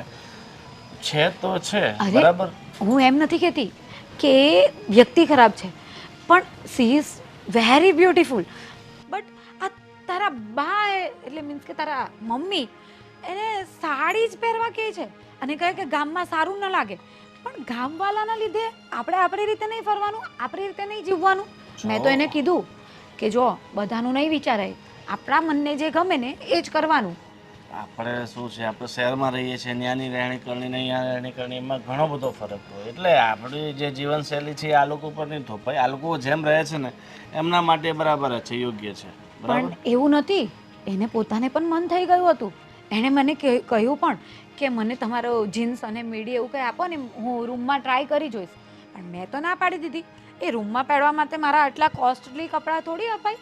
છે તો છે અરે બરાબર. હું એમ નથી કહેતી કે એ વ્યક્તિ ખરાબ છે, પણ she is very beautiful. But આ તારા બા એટલે મીન્સ કે તારા મમ્મી એને સાડી જ પહેરવા કહે છે અને કહે કે ગામમાં સારું ન લાગે. પણ ગામવાળાના લીધે આપણે આપણી રીતે નહીં ફરવાનું, આપણી રીતે નહીં જીવવાનું. મેં તો એને કીધું કે જો બધાનું નહીં વિચારાય, આપણા મનને જે ગમે ને એ જ કરવાનું. આપણે શું છે, આપણે શહેરમાં રહીએ છીએ, ત્યાંની રહેણી કરણી ને અહીંયા રહેણી કરણી એમાં ઘણો બધો ફરક હોય. એટલે આપણી જે જીવનશૈલી છે એ આ લોકો પર નહીં થોપાય. આ લોકો જેમ રહે છે ને એમના માટે બરાબર જ છે, યોગ્ય છે. પણ એવું નથી, એને પોતાને પણ મન થઈ ગયું હતું. એણે મને કહ્યું પણ કે મને તમારો જીન્સ અને મીડી એવું કંઈ આપો ને, હું રૂમમાં ટ્રાય કરી જોઈશ. પણ મેં તો ના પાડી દીધી. એ રૂમમાં પહેરવા માટે મારા આટલા કોસ્ટલી કપડાં થોડી અપાય.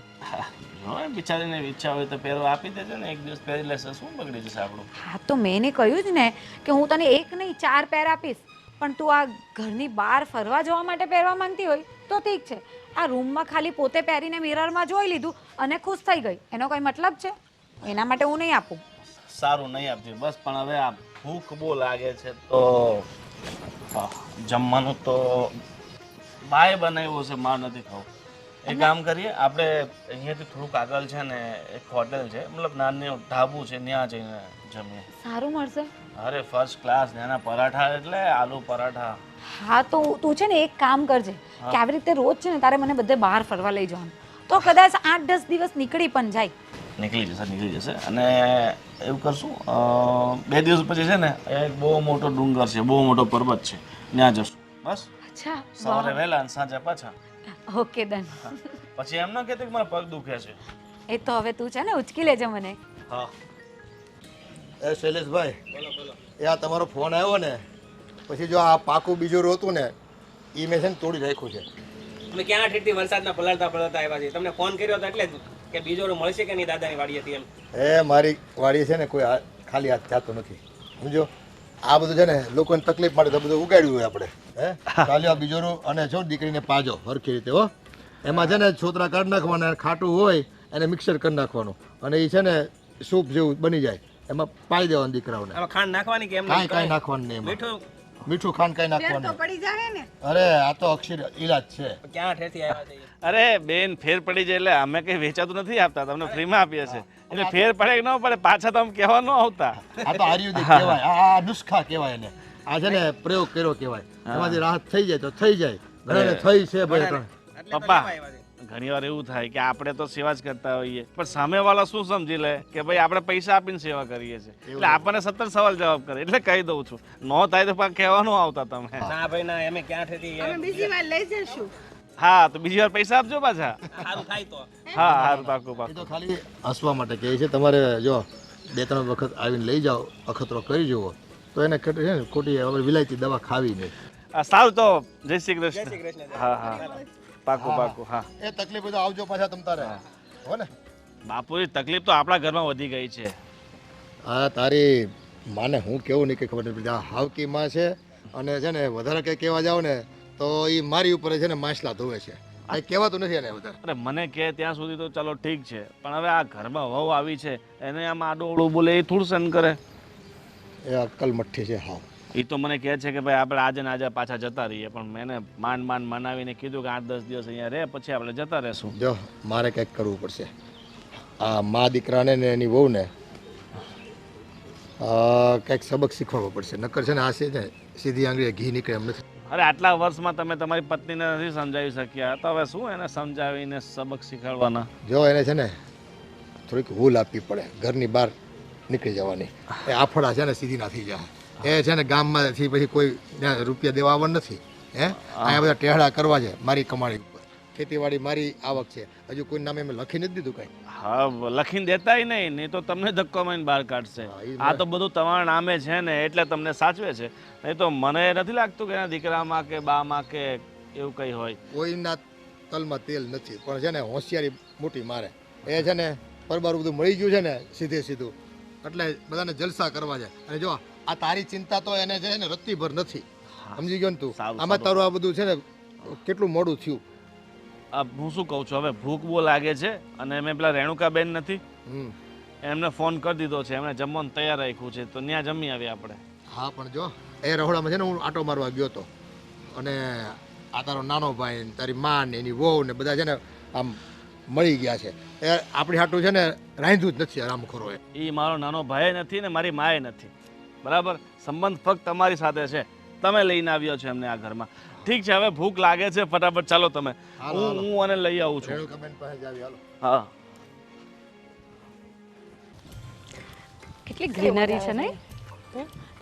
જો બિચારીને ઈચ્છા હોય તો પહેરવા આપી દેજો ને, એક દિવસ પહેરી લેશે, શું બગડી જશે આપણું. હા તો મેં એને કહ્યું જ ને કે હું તને એક નહીં 4 પેર આપીશ, પણ તું આ ઘરની બહાર ફરવા જવા માટે પહેરવા માંગતી હોય તો ઠીક છે. આ રૂમમાં ખાલી પોતે પહેરીને મિરરમાં જોઈ લીધું અને ખુશ થઈ ગઈ, એનો કોઈ મતલબ છે? એના માટે હું નહીં આપું. સારું નહીં આપતી બસ. પણ હવે આ ભૂખ બહુ લાગે છે તો જમવાનું તો બાય બનાવ્યું છે, માર નથી ખાવું. એક કામ કરીએ, આપણે અહીંયાથી થોડુંક આગળ છે ને એક હોટેલ છે, મતલબ નાનું ઢાબુ છે, ત્યાં જઈને જમીએ. સારું મળશે? અરે ફર્સ્ટ ક્લાસ. ત્યાંના પરાઠા એટલે આલુ પરાઠા. હા તો તું છે ને એક કામ કરજે કે આવી રીતે રોજ છે ને તારે મને બધે બહાર ફરવા લઈ જવાનું, તો કદાચ 8-10 દિવસ નીકળી પણ જાય. નીકળી જશે. અને એવું કરશું, 2 દિવસ પછી છે ને એક બહુ મોટો ડુંગર છે, બહુ મોટો પર્વત છે, ત્યાં જશું. બસ અચ્છા, સવારે વહેલા અને સાંજે પાછા. Okay done. પછી એમ ન કહેતી કે મારા પગ દુખે છે. એ તો હવે તું છે ને ઉચકી લેજે મને. હા. એ શૈલેષભાઈ, એ આ તમારો ફોન આવ્યો ને પછી જો આ પાકું બીજું રોતું ને એ મેં છે ને તોડી રાખ્યું છે. અમે ક્યાં ઠેઠથી વરસાદના પલળતા આવ્યા છીએ. તમને ફોન કર્યો હતો એટલે જ કે બીજો મળશે કે નહીં દાદાની વાડી હતી એમ. એ મારી વાડી છે ને કોઈ ખાલી હાથ જાતો નથી, સમજો. આ બધું છે ને લોકોને તકલીફ માટે તો બધું ઉગાડ્યું હોય આપણે. ચાલ્યો આ બીજોરું અને જો દીકરીને પાજો હરખી રીતે હો. એમાં છે ને છોતરા કાઢી નાખવાના, ખાટું હોય એને મિક્સર કરી નાખવાનું અને એ છે ને સૂપ જેવું બની જાય, એમાં પાઈ દેવાનું દીકરાઓને. આમાં ખાંડ નાખવાની કે એમ કાંઈ નાખવાનું નહીં એમાં. મીઠું મીઠું ખાંડ કાંઈ નાખવાનું. પડી જાય ને. અરે આ તો અક્ષર ઈલાજ છે. ક્યાં ઠેઠથી આવ્યા છીએ. અરે બેન, ફેર પડી જાય એટલે અમે કંઈ વેચાતું નથી આપતા, તમને ફ્રીમાં આપીએ છીએ. એટલે ફેર પડે કે ન પડે પાછા તમે કહેવા ન આવતા. આ તો આયુર્વેદિક કહેવાય, આ નુસ્ખા કહેવાય એને. આ છે ને પ્રયોગ કર્યો કહેવાય. એમાંથી રાહત થઈ જાય તો થઈ જાય. ઘણાને થઈ છે ભાઈ ત્રણ. પપ્પા, ઘણી વાર એવું થાય કે આપણે તો સેવા જ કરતા હોઈએ પણ સામેવાળા શું સમજી લે કે ભાઈ આપણે પૈસા આપીને સેવા કરીએ છીએ, એટલે આપણને 17 સવાલ જવાબ કરે. એટલે કહી દઉં છું, ન થાય તો પાછા કહેવાનું આવતા તમે. ના ભાઈ ના, અમે ક્યાં ઠેઠથી બીજી વાર લઈ જશું. હા તો બીજી વાર પૈસા આપજો પાછા. સારું થાય તો. હા સારું, પાકું એ પાકું. તો ખાલી હસવા માટે કહે છે. તમારે જો 2-3 વખત આવીને લઈ જાઓ, અખતરો કરી જુઓ તો એને છે ને ખોટી વિલાયતી દવા ખાવી નહીં. સારું તો જય શ્રી કૃષ્ણ. હા હા, પાકું પાકું. હા એ તકલીફ હોય તો આવજો પાછા તમ તારે, હો ને. બાપુની તકલીફ તો આપણા ઘરમાં વધી ગઈ છે. હા, તારી માને હું કેવું નહીં કે ખબર નથી. આ હાવકી માં છે અને છે ને વધારે કંઈ કહેવા જાવ ને તો એ મારી ઉપર છે ને માછલા ધોવે છે. કંઈ કહેવાતું નથી એને વધારે. અરે મને કહે ત્યાં સુધી તો ચાલો ઠીક છે, પણ હવે આ ઘરમાં વહુ આવી છે એને આમ આડું અવળું બોલે એ થોડું સહન કરે. એ અક્કલ મઠ્ઠી છે હાવ. એ તો મને કહે છે કે ભાઈ આપણે આજે ને આજે પાછા જતા રહીએ, પણ મેં માંડ મનાવીને કીધું કે 8-10 દિવસ અહીંયા રહે પછી આપણે જતા રહેશું. જો મારે કંઈક કરવું પડશે. આ મા દીકરાને ને એની વહુને કંઈક સબક શીખવવો પડશે. નકર છે ને આ છે ને સીધી આંગળીએ ઘી નીકળે એમ નથી. અરે આટલા વર્ષમાં તમે તમારી પત્નીને નથી સમજાવી શક્યા તો હવે શું એને સમજાવીને સબક શીખવાડવાના. જો એને છે ને થોડીક ભૂલ આપવી પડે, ઘરની બહાર નીકળી જવાની. એ આફડા છે ને સીધી ના થઈ જાય. એ છે ને ગામમાંથી પછી કોઈ રૂપિયા દેવા આવવાનું નથી. અહીંયા બધા ટેહડા કરવા છે મારી કમાણી ઉપર. ખેતીવાડી મારી આવક છે, હજુ કોઈ નામે મેં લખી નથી દીધું કાંઈ. હા, લખીને દેતાય નહીં તો તમને ધક્કો મારીને બહાર કાઢશે. આ તો બધું તમારા નામે છે ને એટલે તમને સાચવે છે, નહીં તો મને નથી લાગતું કે એના દીકરામાં કે બામાં કે એવું કંઈ હોય. કોઈના તલમાં તેલ નથી, પણ છે ને હોશિયારી મોટી મારે. એ છે ને પરબાર બધું મળી ગયું છે ને સીધું એટલે બધાને જલસા કરવા છે. અને જો આ તારી ચિંતા તો એને છે ને રત્તીભર નથી, સમજી ગયો ને તું. આમાં તારું આ બધું છે ને કેટલું મોડું થયું. હું શું કહું છું, હવે ભૂખ બહુ લાગે છે અને મેં પેલા રેણુકાબેન નથી એમને ફોન કરી દીધો છે, એમણે જમવાનું તૈયાર રાખ્યું છે, તો ત્યાં જમી આવીએ આપણે. હા પણ જો એ રહોડામાં છે ને હું આટો મારવા ગયો હતો અને આ તારો નાનો ભાઈ ને તારી માં ને એની વહુ ને બધા છે ને આમ મળી ગયા છે. એ આપણી હાટું છે ને રાંધ્યું જ નથી રામખોરો એ. એ મારો નાનો ભાઈ નથી ને મારી માએ નથી, બરાબર? સંબંધ ફક્ત તમારી સાથે છે. તમે લઈને આવ્યો છો એમને આ ઘરમાં. ઠીક છે, હવે ભૂખ લાગે છે, ફટાફટ ચાલો તમે. હું અને લઈ આવું છું. રેણુકાબેન પાસે જ આવી, હાલો. હા. કેટલી ગ્રીનરી છે નહીં?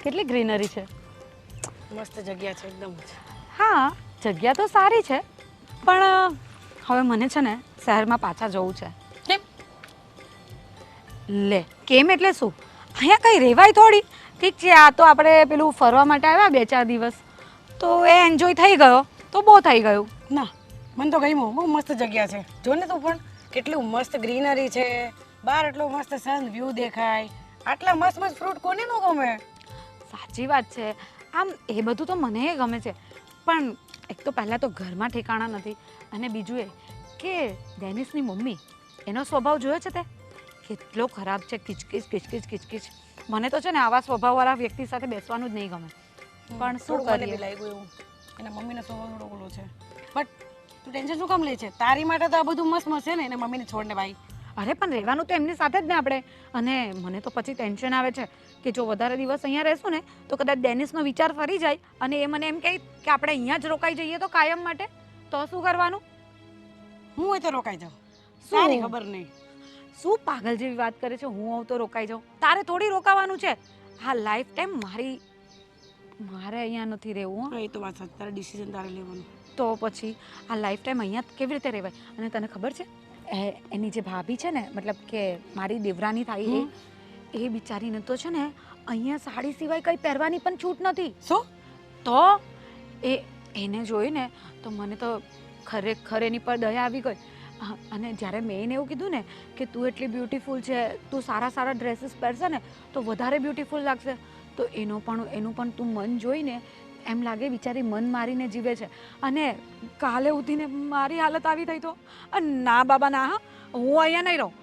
કેટલી ગ્રીનરી છે. મસ્ત જગ્યા છે એકદમ. હા, જગ્યા તો સારી છે, પણ હવે મને છે ને શહેરમાં પાછા જવું છે. કેમ? લે, કેમ એટલે શું? અહીંયા કંઈ રહેવાય થોડી. ઠીક છે, આ તો આપણે પેલું ફરવા માટે આવ્યા 2-4 દિવસ, તો એ એન્જોય થઈ ગયો તો બહુ થઈ ગયું. ના, મને તો ગમ્યું. બહુ મસ્ત જગ્યા છે. જો ને તું પણ કેટલું મસ્ત ગ્રીનરી છે. બહાર એટલો મસ્ત સન વ્યૂ દેખાય. આટલા મસ્ત મસ્ત ફ્રૂટ કોને ન ગમે? સાચી વાત છે. આમ એ બધું તો મને ગમે છે, પણ એક તો પહેલાં તો ઘરમાં ઠેકાણા નથી, અને બીજું એ કે ડેનિસની મમ્મી, એનો સ્વભાવ જોયો છે તે? કેટલો ખરાબ છે. કિચકિચ કિચકિચ કિચકિચ. મને તો છે ને આવા સ્વભાવવાળા વ્યક્તિ સાથે બેસવાનું જ નહીં ગમે. પણ શું થોડું મને કરીએ? બી લાગ્યું એવું. એના મમ્મીનો સ્વભાવ થોડો ઓલો છે. બટ તું ટેન્શન શું કામ લે છે? તારી માટે તો આ બધું મસ્ત મસ્ત છે ને. એને મમ્મીને છોડને ભાઈ. અરે પણ રહેવાનું તો એમની સાથે જ ને આપણે. અને મને તો પછી ટેન્શન આવે છે કે જો વધારે દિવસ અહીંયા રહેશું ને તો કદાચ ડેનિસનો વિચાર ફરી જાય અને એ મને એમ કહે કે આપણે અહીંયા જ રોકાઈ જઈએ તો કાયમ માટે, તો શું કરવાનું? હું હોય તો રોકાઈ જાઉં. શું? સારી ખબર નહીં. શું પાગલ જેવી વાત કરે છે? હું આવું તો રોકાઈ જાઉં? તારે થોડી રોકાવાનું છે. હા, લાઈફ ટાઈમ મારે અહીંયા નથી રહેવું. હા, એ તો વાત સાચી. તારે ડિસિઝન તારે લેવાનું. તો પછી આ લાઈફ ટાઈમ અહીંયા કેવી રીતે રહેવાય? અને તને ખબર છે એની જે ભાભી છે ને, મતલબ કે મારી દેવરાની થાય એ બિચારીને તો છે ને અહીંયા સાડી સિવાય કંઈ પહેરવાની પણ છૂટ નથી. શું? તો એને જોઈને તો મને તો ખરેખર એની પર દયા આવી ગઈ. અને જ્યારે મેં એને એવું કીધું ને કે તું એટલી બ્યુટીફુલ છે, તું સારા સારા ડ્રેસીસ પહેરશે ને તો વધારે બ્યુટીફુલ લાગશે, તો એનું પણ તું મન જોઈને એમ લાગે બિચારી મન મારીને જીવે છે. અને કાલે ઉઠીને મારી હાલત આવી થઈ તો ના બાબા ના, હા, હું અહીંયા નહીં રહું.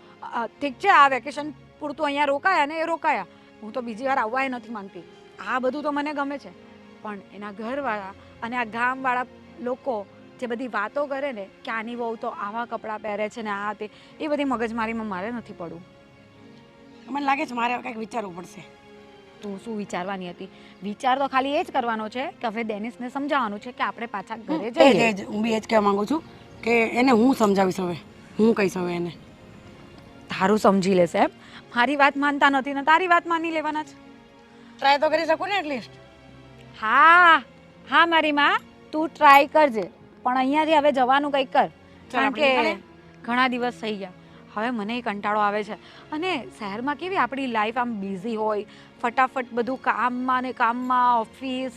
ઠીક છે, આ વેકેશન પૂરતું અહીંયા રોકાયા ને એ રોકાયા. હું તો બીજી વાર આવવા નથી માંગતી. આ બધું તો મને ગમે છે, પણ એના ઘરવાળા અને આ ગામવાળા લોકો જે બધી વાતો કરે ને કે આની વહુ તો આવા કપડાં પહેરે છે ને આ તે, એ બધી મગજમારીમાં મારે નથી પડવું. મને લાગે છે મારે કંઈક વિચારવું પડશે. તું શું વિચારવાની હતી? વિચાર તો ખાલી એ જ કરવાનો છે કે હવે ડેનિસને સમજાવવાનું છે કે આપણે પાછા ઘરે જઈએ. હું બી એ જ કહેવા માંગુ છું કે એને હું સમજાવીશ. હવે હું કહીશ હવે એને. તારું સમજી લેશે એમ? મારી વાત માનતા નથી ને તારી વાત માની લેવાના છે. ટ્રાય તો કરી શકું ને એટલીસ્ટ. હા હા મારી માં, તું ટ્રાય કરજે, પણ અહીંયાથી હવે જવાનું કંઈક કર. કારણ કે ઘણા દિવસ થઈ ગયા. હવે મને કંટાળો આવે છે. અને શહેરમાં કેવી આપણી લાઈફ આમ બિઝી હોય, ફટાફટ બધું કામમાં ને કામમાં, ઓફિસ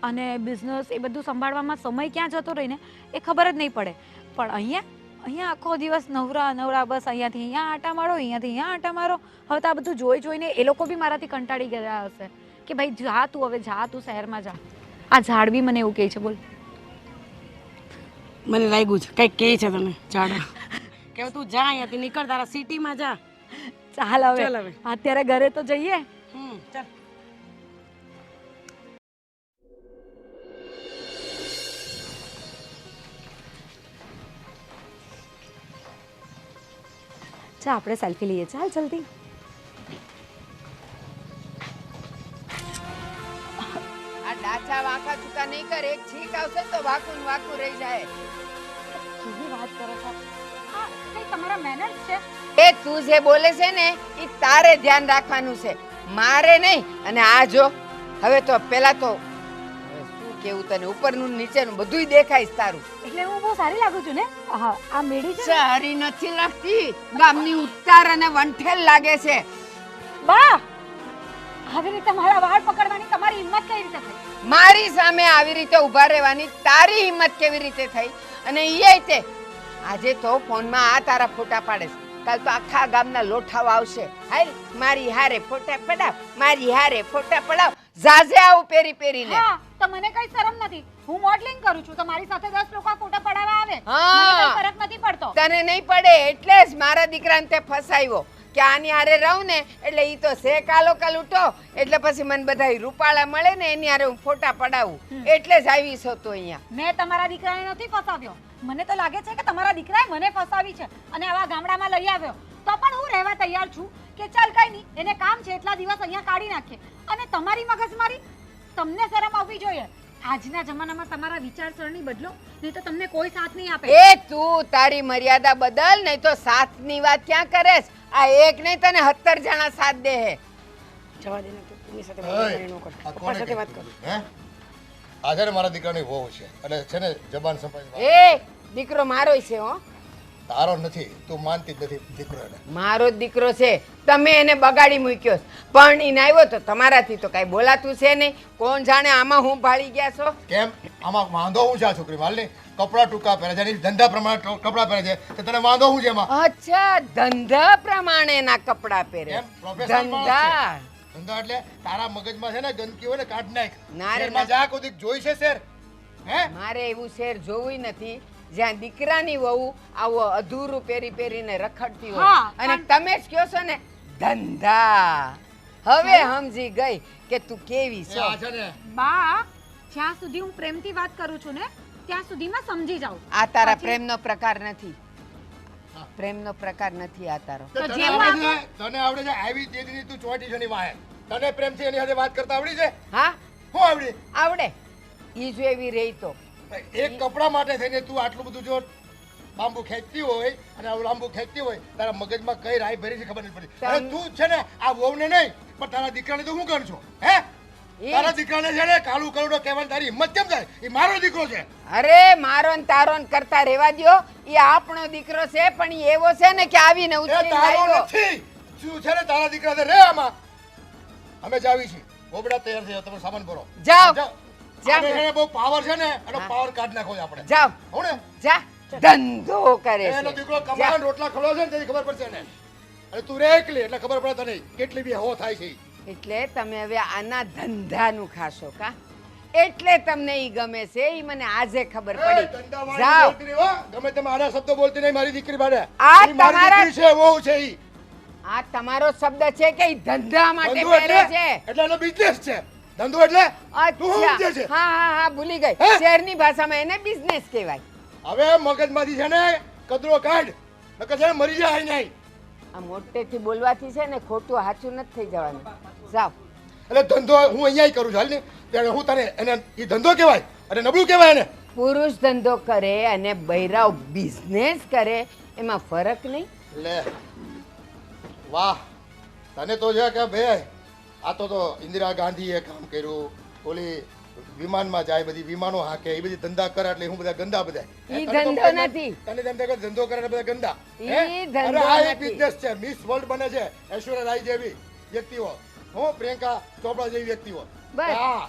અને બિઝનેસ એ બધું સંભાળવામાં સમય ક્યાં જતો રહીને એ ખબર જ નહીં પડે. પણ અહીંયા આખો દિવસ નવરા બસ અહીંયાથી અહીંયા આટા મારો, અહીંયાથી અહીંયા આટા મારો. હવે તો આ બધું જોઈને એ લોકો બી મારાથી કંટાળી ગયા હશે કે ભાઈ જા તું, હવે જા તું શહેરમાં જા. આ ઝાડ બી મને એવું કહે છે. બોલ, મને લાગ્યું છે કંઈક કહે છે તને ઝાડ કે તું જા અહીંયાથી નીકળ, તારા સિટીમાં જા. ચાલ હવે અત્યારે ઘરે તો જઈએ. ચાલ. ચાલ આપણે સેલ્ફી લઈએ. ચાલ જલ્દી. આ ડાચા વાંકા ચૂકા નહીં કર, એક છીક આવશે તો વાકું ને વાકું રહી જાય. કેવી વાત કરો છો? આ કઈ તમારા મેનર્સ છે? એ તું જે બોલે છે ને એ તારે ધ્યાન રાખવાનું છે, મારે નહીં. અને આ જો હવે તો પેલા તો શું કેવું તને, ઉપરનું નીચેનું બધુંય દેખાય છે તારું. એટલે હું બહુ સારી લાગુ છું ને? આ મેડી છે? સારી નથી લાગતી, ગામની ઉત્તાર અને વંઠેલ લાગે છે. બા, આવી રીતે મારા વાળ પકડવાની તમારી હિંમત કઈ રીતે થઈ? મારી સામે આવી રીતે ઊભા રહેવાની તારી હિંમત કેવી રીતે થઈ? અને ઈ તે આજે તો ફોનમાં આ તારા ફોટા પાડે છે, કાલ તો આખા ગામના લોઠાઓ આવશે. હાલ મારી હારે ફોટા પડાવ, મારી હારે ફોટા પડાવ, જાજે આવું પેરીને. હા, તો મને કઈ શરમ નથી. હું મોડલિંગ કરું છું તો મારી સાથે 10 લોકો ફોટા પડાવવા આવે. હા. મને કઈ ફરક નથી પડતો. તને નહીં પડે એટલે જ મારા દીકરાને તે ફસાવ્યો. કે આની હારે રહું ને એટલે ઈ તો સે કાલો કાલ ઉઠો એટલે પછી મને બધા રૂપાળા મળે ને એની હારે હું ફોટા પડાવું એટલે જ આવી છો તો અહીંયા. મેં તમારા દીકરાને નથી ફસાવ્યો. મને તો લાગે છે કે તમારા દીકરાએ મને ફસાવી છે અને આવા ગામડામાં લઈ આવ્યો. તો પણ હું રહેવા તૈયાર છું કે ચાલ કઈ નહીં, એને કામ છે એટલા દિવસ અહીંયા કાઢી નાખીએ. અને તમારી મગજમારી, તમને શરમ આવવી જોઈએ. આજના જમાનામાં તમારા વિચારસરણી બદલો, નહીં તો તમને કોઈ સાથ નહીં આપે. એ તું તારી મર્યાદા બદલ, નહીં તો સાથની વાત ક્યાં કરેશ? આ એક નહીં તને 17 જણા સાથ દે હે. જવા દે ને તું, એની સાથે ઓય, વાત ન કર. આ પપ્પા કોણે સાથે વાત કીધું? કર. હે આ છે ને મારા દીકરાની વહુ છે અને છે ને જબાન સંભાળી એ દીકરો મારોય છે હો. તારો નથી, તું માનતી જ નથી દીકરો એને. મારો જ દીકરો છે. તમે એને બગાડી મૂક્યો છે. પરણીને આવ્યો તો તમારાથી તો કાંઈ બોલાતું છે નહીં. કોણ જાણે આમાં હું ભાળી ગયા છો. કેમ આમાં વાંધો હું છે? આ છોકરી માલની કપડાં ટૂંકા પહેરે છે, એની ધંધા પ્રમાણે કપડાં પહેરે છે, તો તને વાંધો શું છે એમાં? અચ્છા, ધંધા પ્રમાણેના કપડાં પહેરે. એમ પ્રોફેશનલ માણસ છે. ધંધા. ધંધા એટલે તારા મગજમાં છે ને ગંદકી હોય ને કાઢ નાખ. ના રે શેરમાં જા કોદીક જોઈ છે શેર? હે મારે એવું શેર જોવું નથી જ્યાં દીકરાની વહુ આવો અધૂરું પહેરીને રખડતી હોય. હા, અને તમે જ કહો છો ને ધંધા. હવે સમજી ગઈ કે તું કેવી એ છો. આ છે ને બા, જ્યાં સુધી હું પ્રેમથી વાત કરું છું ને ત્યાં સુધીમાં સમજી જાવ. આ તારા પ્રેમનો પ્રકાર નથી. પ્રેમનો પ્રકાર નથી આ તારો. તો તને જેમાં આવડે છે? તને આવડે છે? આવી તેજની તું ચોટી છે ની વાહે. તને પ્રેમ છે એની સાથે વાત કરતા આવડી છે? હા, શું આવડી? આવડે. ઈ જો એવી રહી તો એક કપડા માટે થઈને તું આટલું બધું જો લાંબુ ખેંચતી હોય અને આવું લાંબુ ખેંચતી હોય, તારા મગજમાં કઈ રાય ભરી છે ખબર નથી પડતી. અને તું છે ને આ વહુને નહીં પણ તારા દીકરાને તો શું કરશો? હે તારા દીકરાને છે ને કાલું કરુડો કહેવાની તારી હિંમત કેમ થાય? એ મારો દીકરો છે. અરે મારો ને તારો ને કરતા રહેવા દ્યો. એ આપણો દીકરો છે પણ ઈ એવો છે ને કે આવીને એ ઉછળી તારો લાવ્યો. નથી. શું છે ને તારા દીકરા છે રે આમાં. અમે જ આવી છીએ. ગોબડા તૈયાર થયો, તમે સામાન ભરો. જાઓ. જાઓ છે ને બહુ પાવર છે ને એનો પાવર કાઢ નાખો છે આપણે. જાઓ હો ને જા. ધંધો કરે એનો છે. દીકરો કમાન રોટલા ખવડાવે છે ને તેથી ખબર પડશે ને. અને તું રે એકલી એટલે ખબર પડે તને કેટલી બી હો થાય છે. એટલે તમે હવે આના ધંધાનું ખાશો કા? એટલે તમને ઈ ગમે છે. ઈ મને આજે ખબર એ પડી. ધંધાવાળી જાઓ. બોલતી નહીં હો. ગમે તમે આના શબ્દો બોલતી નહીં મારી દીકરી બારે. આ ઈ મારી તમારા- દીકરી છે વહુ છે ઈ. આ તમારો શબ્દ છે કે ઈ ધંધા માટે ધંધો પહેરે એટલે છે? એટલે એનો બિઝનેસ છે. ધંધો એટલે તું શું સમજે અચ્છા. છે? હા હા હા, ભૂલી ગઈ. હે? શહેરની ભાષામાં એને બિઝનેસ કહેવાય. હવે મગજમાંથી છે ને કદરો કાઢ નકર છે ને મરી જાય નહીં. આ મોટેથી બોલવાથી છે ને ખોટું સાચું નથી થઈ જવાનું. જાઓ. એટલે ધંધો હું અહીંયા કરું છું હાલ ને ત્યારે હું તને એને ઈ ધંધો કહેવાય અને નબળું કહેવાય એને. પુરુષ ધંધો કરે અને બૈરાવ બિઝનેસ કરે એમાં ફરક નહીં. લે વાહ, તને તો છે કે બે આ તો ઇન્દિરા ગાંધીએ કામ કર્યું, ઓલી વિમાનમાં જાય, બધી વિમાનો હાકે, એ બધી ધંધા કરે એટલે હું બધા ગંદા બધા. ઈ ધંધો નથી. તને ધંધો કરે, ધંધો કરે એટલે બધા ગંદા. ઈ હે? ધંધો અરે આ નથી. એક બિઝનેસ છે. મિસ વર્લ્ડ બને છે ઐશ્વર્યા રાય જેવી વ્યક્તિઓ, હું પ્રિયંકા ચોપડા જેવી વ્યક્તિઓ. બસ. હા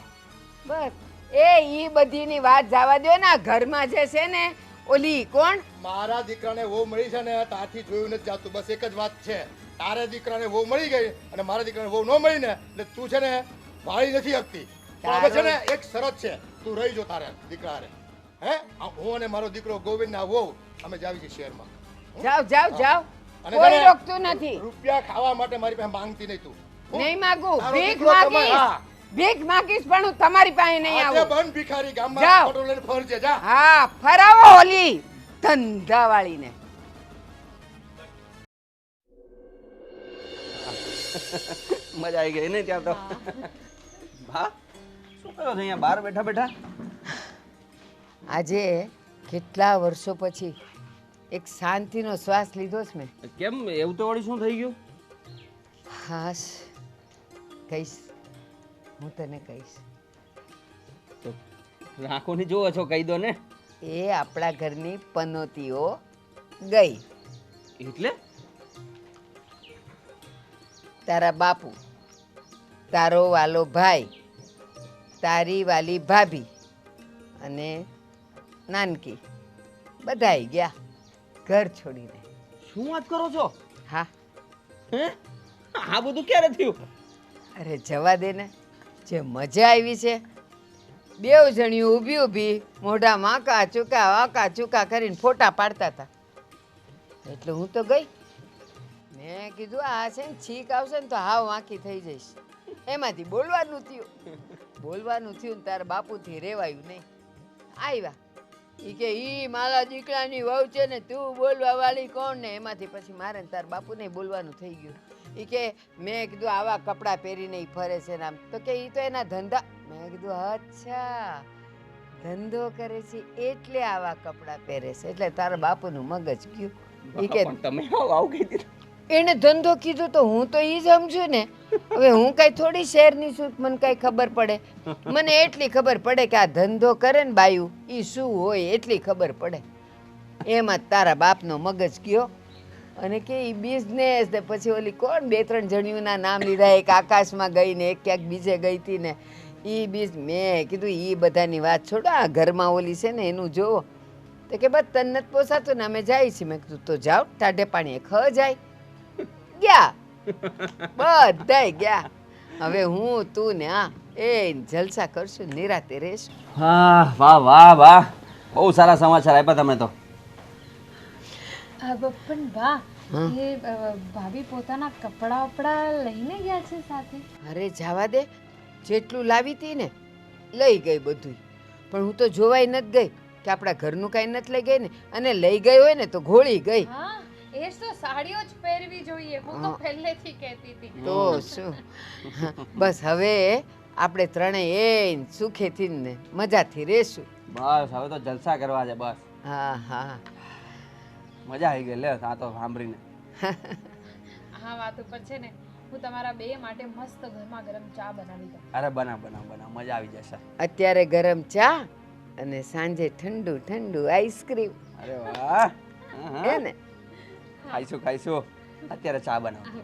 બસ એ ઈ બધીની વાત જવા દો ને. આ ઘરમાં જે છે ને ઓલી કોણ મારા દીકરાને વહુ મળી છે ને ત્યાંથી જોયું નથી જાતું. બસ એક જ વાત છે, તારે દીકરાને વહુ મળી ગઈ અને મારા દીકરાને વહુ ન મળી ને એટલે તું છે ને વાળી નથી શકતી. પણ હવે છે ને એક શરત છે, તું રહી જો તારે દીકરા હારે. હે હું અને મારો દીકરો ગોવિંદ ના વહુ અમે જાવી છીએ શહેરમાં. જાઓ જાઓ જાઓ. અને કોઈ તને રોકતું નથી. રૂપિયા ખાવા માટે મારી પાસે માંગતી નહીં તું. હું? નહીં માગું. તારો ભીખ દીકરો કમાય. માગીશ. હા. ભીખ માગીશ પણ હું તમારી પાસે નહીં આજે આવું. બંધ ભિખારી ગામમાં જાઓ. ફોટો લઈને ફરજે જા. હા, ફરાવો ઓલી ધંધાવાળીને. મજા આવી ગઈ ને ત્યાં તો. હા, શું કરો છો અહીંયા બહાર બેઠા બેઠા? આજે કેટલા વર્ષો પછી એક શાંતિનો શ્વાસ લીધો છે મેં. કેમ એવું તો વળી શું થઈ ગયું? હાશ, કહીશ. હું તને કહીશ. તો રાખોની જોવો છો કહી દો ને. એ આપણા ઘરની પનોતીઓ ગઈ. એટલે તારા બાપુ, તારો વાલો ભાઈ, તારી વાલી ભાભી અને નાનકી બધાય ગયા ઘર છોડીને. શું વાત કરો છો? હા, હે આ બધું ક્યારે થયું? અરે જવા દે ને. જે મજા આવી છે, બેવ જણીઓ ઊભી ઊભી મોઢા વાંકા ચૂકા કરીને ફોટા પાડતા હતા એટલે હું તો ગઈ. મેં કીધું આ છે ને છીક આવશે ને તો હાવ વાંકી થઈ જઈશ. એમાંથી બોલવાનું થયું ને તારા બાપુથી રેવાયું નહીં. આવ્યા ઈ કે ઈ મારા દીકરાની વહુ છે ને તું બોલવા વાળી કોણ ને એમાંથી પછી મારે ને તારા બાપુને બોલવાનું થઈ ગયું. ઈ કે મેં કીધું આવા કપડાં પહેરીને ઈ ફરે છે ને આમ તો કે ઈ તો એના ધંધા. મેં કીધું અચ્છા ધંધો કરે છે એટલે આવા કપડાં પહેરે છે એટલે તારા બાપુનું મગજ ગયું. ઈ કે તમે આવું કહી દીધું. એને ધંધો કીધું તો હું તો ઈ સમજુ ને. હવે હું કઈ થોડી શહેરની છું મને કઈ ખબર પડે. મને એટલી ખબર પડે કે આ ધંધો કરે ને બાયું ઈ શું હોય એટલી ખબર પડે. એમાં તારા બાપનો મગજ ગયો અને કે ઈ બિઝનેસ ને પછી ઓલી કોણ 2-3 જણીઓના નામ લીધા. એક આકાશમાં ગઈ ને એક ક્યાંક બીજે ગઈ હતી ને ઈ મેં કીધું ઈ બધાની વાત છોડો આ ઘરમાં ઓલી છે ને એનું જોવો. તો કે બસ તને નથી પોસાતું ને અમે જાય છીએ. મેં કીધું તો જાઓ ટાઢે પાણીએ ખ જાય. ગયા બધાય ગયા. હવે હું તું ને આ એ જલસા કરશું નિરાતે રહેશું. હા વાહ વાહ વાહ બહુ સારા સમાચાર આપ્યા તમે તો. પણ બા એ ભાભી પોતાના કપડાં વપડા લઈને ગયા છે સાથે? અરે જવા દે જેટલું લાવી હતી ને લઈ ગઈ બધું. પણ હું તો જોવાય નથી ગઈ કે આપણા ઘરનું કાંઈ નથી લઈ ગઈ ને. અને લઈ ગઈ હોય ને તો ઘોળી ગઈ. હા એ તો સાડીઓ જ પહેરવી જોઈએ. હું તો પહેલેથી કહેતી હતી. તો શું બસ હવે આપણે ત્રણેય એ સુખેથી ને મજાથી રહેશું. બસ હવે તો જલસા કરવા છે બસ. હા હા મજા આવી ગઈ લે આ તો સાંભળીને. હા વાત ઉપર છે ને હું તમારા બે માટે મસ્ત ગરમા ગરમ ચા બનાવી દઉં. અરે બનાવ મજા આવી જશે. અત્યારે ગરમ ચા અને સાંજે ઠંડુ ઠંડુ આઈસ્ક્રીમ. અરે વાહ હે ને ખાઈશું અત્યારે ચા બનાવો.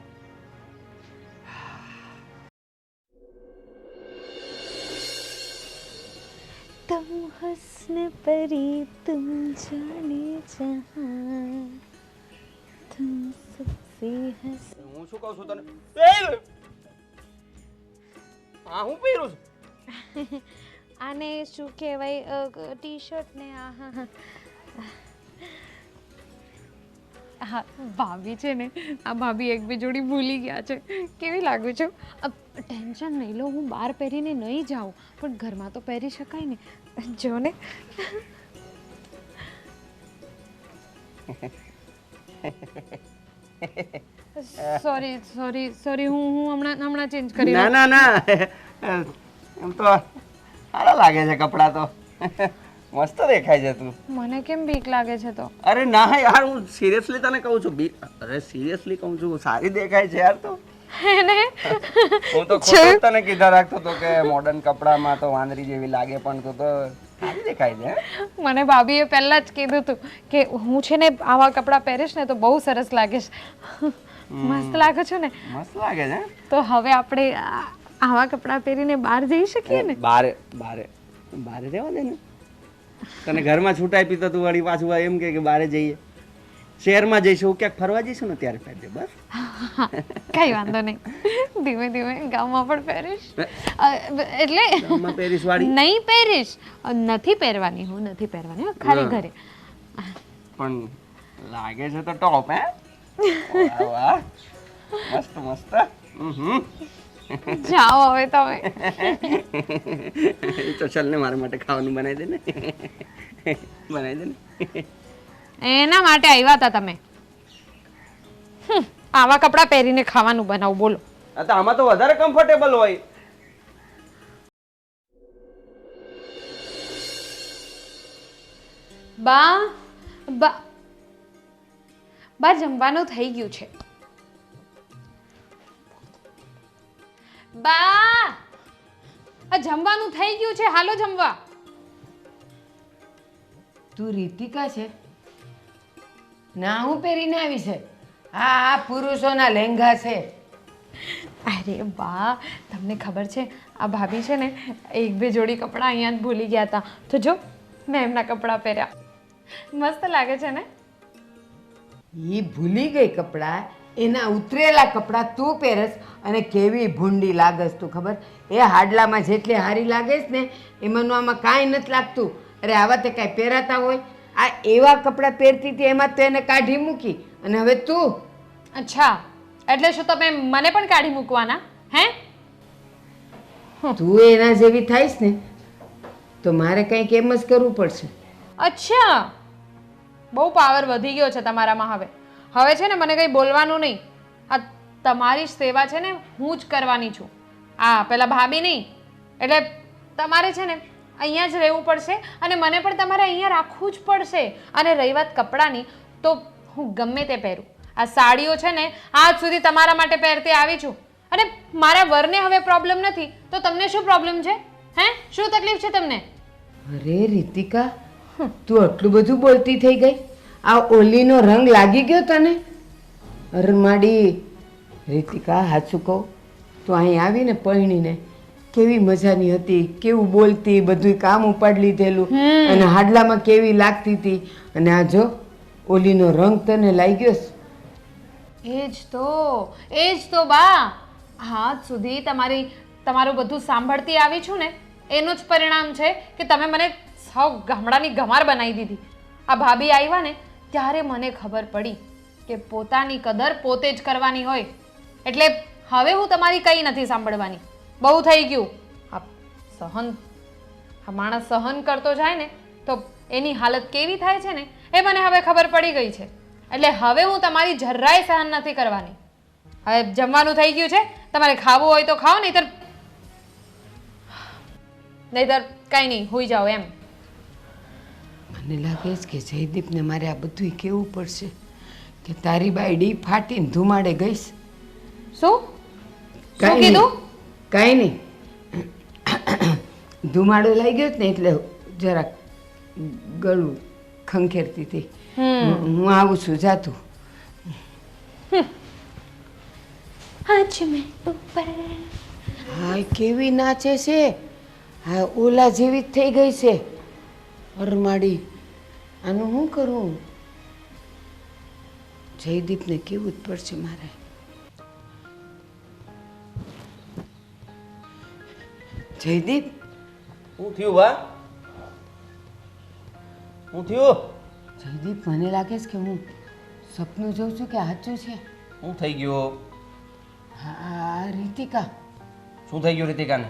तुम हुस्न परी तुम जाने जहां तुम सबसे हंस. હું શું કહું છું તને? હા હું પહેરું છું. આને શું કહેવાય ટી શર્ટ ને હા ભાભી છે ને આ ભાભી એક બે જોડી ભૂલી ગયા છે. કેવી લાગુ છું? ટેન્શન નહીં લો હું બહાર પહેરીને નહીં જાઉં પણ ઘરમાં તો પહેરી શકાય ને. જો ને સોરી હું હમણાં ચેન્જ કરી ના ના ના એમ તો સારા લાગે છે કપડાં તો. મસ્ત દેખાય છે તું. મને કેમ બીક લાગે છે તો? અરે ના યાર હું સિરિયસલી તને કહું છું. અરે સિરિયસલી કહું છું સારી દેખાય છે યાર તો. હું તો ખોટું તને કીધા રાખતો હતો કે મોડર્ન કપડામાં તો વાંદરી જેવી લાગે પણ તું તો સારી દેખાય છે. મને ભાભીએ પહેલા જ કીધું હતું કે હું છે ને આવા કપડાં પહેરીશ ને તો બહુ સરસ લાગીશ. મસ્ત લાગે છે ને? મસ્ત લાગે છે. તો હવે આપણે આવા કપડાં પહેરીને બહાર જઈ શકીએ ને? બારે રહેવા દે ને. તને ઘરમાં છૂટાઈ પી તો તું વળી પાછું એમ કે બહાર જઈએ. શહેરમાં જઈશું ક્યાંક ફરવા જઈશું ને ત્યારે પહેરજે બસ. કઈ વાંધો નહીં ધીમે ધીમે ગામમાં પણ પહેરીશ. એટલે ગામમાં પહેરીશ વાળી? નહીં પહેરીશ. નથી પહેરવાની હું નથી પહેરવાની ખાલી ઘરે. પણ લાગે છે તો ટોપ. હે વાહ મસ્ત મસ્ત. જાઓ હવે તમે. તો ચાલ ને મારા માટે ખાવાનું બનાવી દે ને. બનાવી દે ને. એના માટે આવ્યા હતા તમે? આવા કપડાં પહેરીને ખાવાનું બનાવું બોલો? તો આમાં તો વધારે કમ્ફર્ટેબલ હોય. બા જમવાનું થઈ ગયું છે. બા જમવાનું થઈ ગયું છે હાલો જમવા. તું રીતિકા છે? ના હું પહેરીને આવી છે? આ પુરુષોના લહેંગા છે. અરે બા તમને ખબર છે આ ભાભી છે ને એક બે જોડી કપડાં અહીંયા જ ભૂલી ગયા હતા તો જો મેં એમના કપડાં પહેર્યા. મસ્ત લાગે છે ને? એ ભૂલી ગઈ કપડાં એના ઉતરેલા કપડાં તું પહેરસ અને કેવી ભૂંડી લાગસ તું ખબર? એ હાડલામાં જેટલી હારી લાગેસ ને એમાંનું આમાં કાંઈ નથી લાગતું. અરે આવા તે કાંઈ પહેરાતા હોય? આ એવા કપડાં પહેરતી હતી એમાં તો એને કાઢી મૂકી અને હવે તું. અચ્છા એટલે શું તમે મને પણ કાઢી મૂકવાના હે? તું એના જેવી થાઈશ ને તો મારે કંઈક એમ જ કરવું પડશે. અચ્છા, બહુ પાવર વધી ગયો છે તમારામાં હવે. હવે છે ને મને કંઈ બોલવાનું નહીં. આ તમારી જ સેવા છે ને હું જ કરવાની છું. પેલા ભાભી નહીં. એટલે તમારે છે ને અહીંયા જ રહેવું પડશે અને મને પણ તમારે અહીંયા રાખવું જ પડશે. અને રહી વાત કપડાની, તો હું ગમે તે પહેરું. આ સાડીઓ છે ને આજ સુધી તમારા માટે પહેરતી આવી છું. અને મારા વરને હવે પ્રોબ્લેમ નથી તો તમને શું પ્રોબ્લેમ છે? હે, શું તકલીફ છે તમને? અરે રીતિકા, તું આટલું બધું બોલતી થઈ ગઈ? આ ઓલીનો રંગ લાગી ગયો તને? અરે માડી રીતિકા, સાચું કહું, તું અહીં આવીને પરણીને કેવી મજાની હતી, કેવું બોલતી, બધું કામ ઉપાડી લીધેલું અને હાડલામાં કેવી લાગતી હતી. અને આ જો ઓલીનો રંગ તને લાગ્યો છે. એ જ તો બા, આજ સુધી તમારું બધું સાંભળતી આવી છું ને એનું જ પરિણામ છે કે તમે મને સાવ ગામડાની ગમાર બનાવી દીધી. આ ભાભી આવ્યા ને ત્યારે મને ખબર પડી કે પોતાની કદર પોતે જ કરવાની હોય. એટલે હવે હું તમારી કંઈ નથી સાંભળવાની. બહુ થઈ ગયું. આ માણસ સહન કરતો જાય ને તો એની હાલત કેવી થાય છે ને એ મને હવે ખબર પડી ગઈ છે. એટલે હવે હું તમારી જરાય સહન નથી કરવાની. હવે જમવાનું થઈ ગયું છે, તમારે ખાવું હોય તો ખાઓ, નહીતર કંઈ નહીં, હોઈ જાઓ એમ. મને લાગે છે કે જયદીપને મારે આ બધું કહેવું પડશે કે તારી બાયડી ફાટીને ધુમાડે ગઈશ. શું કીધું? કાંઈ નહીં, ધુમાડો લાગી ગયો ને એટલે જરાક ગળું ખંખેરતી હતી. હું આવું છું, જાતું. હા, કેવી નાચે છે! હા, ઓલા જેવી જ થઈ ગઈ છે. અરમાડી, આનું શું કરું? જયદીપને કેવું જ પડશે મારે. જયદીપ, શું થયું બા? શું થયું? જયદીપ, મને લાગે છે કે હું સપનું જોઉં છું કે સાચું છે? શું થઈ ગયું? હા, રીતિકા. શું થઈ ગયું રીતિકાને?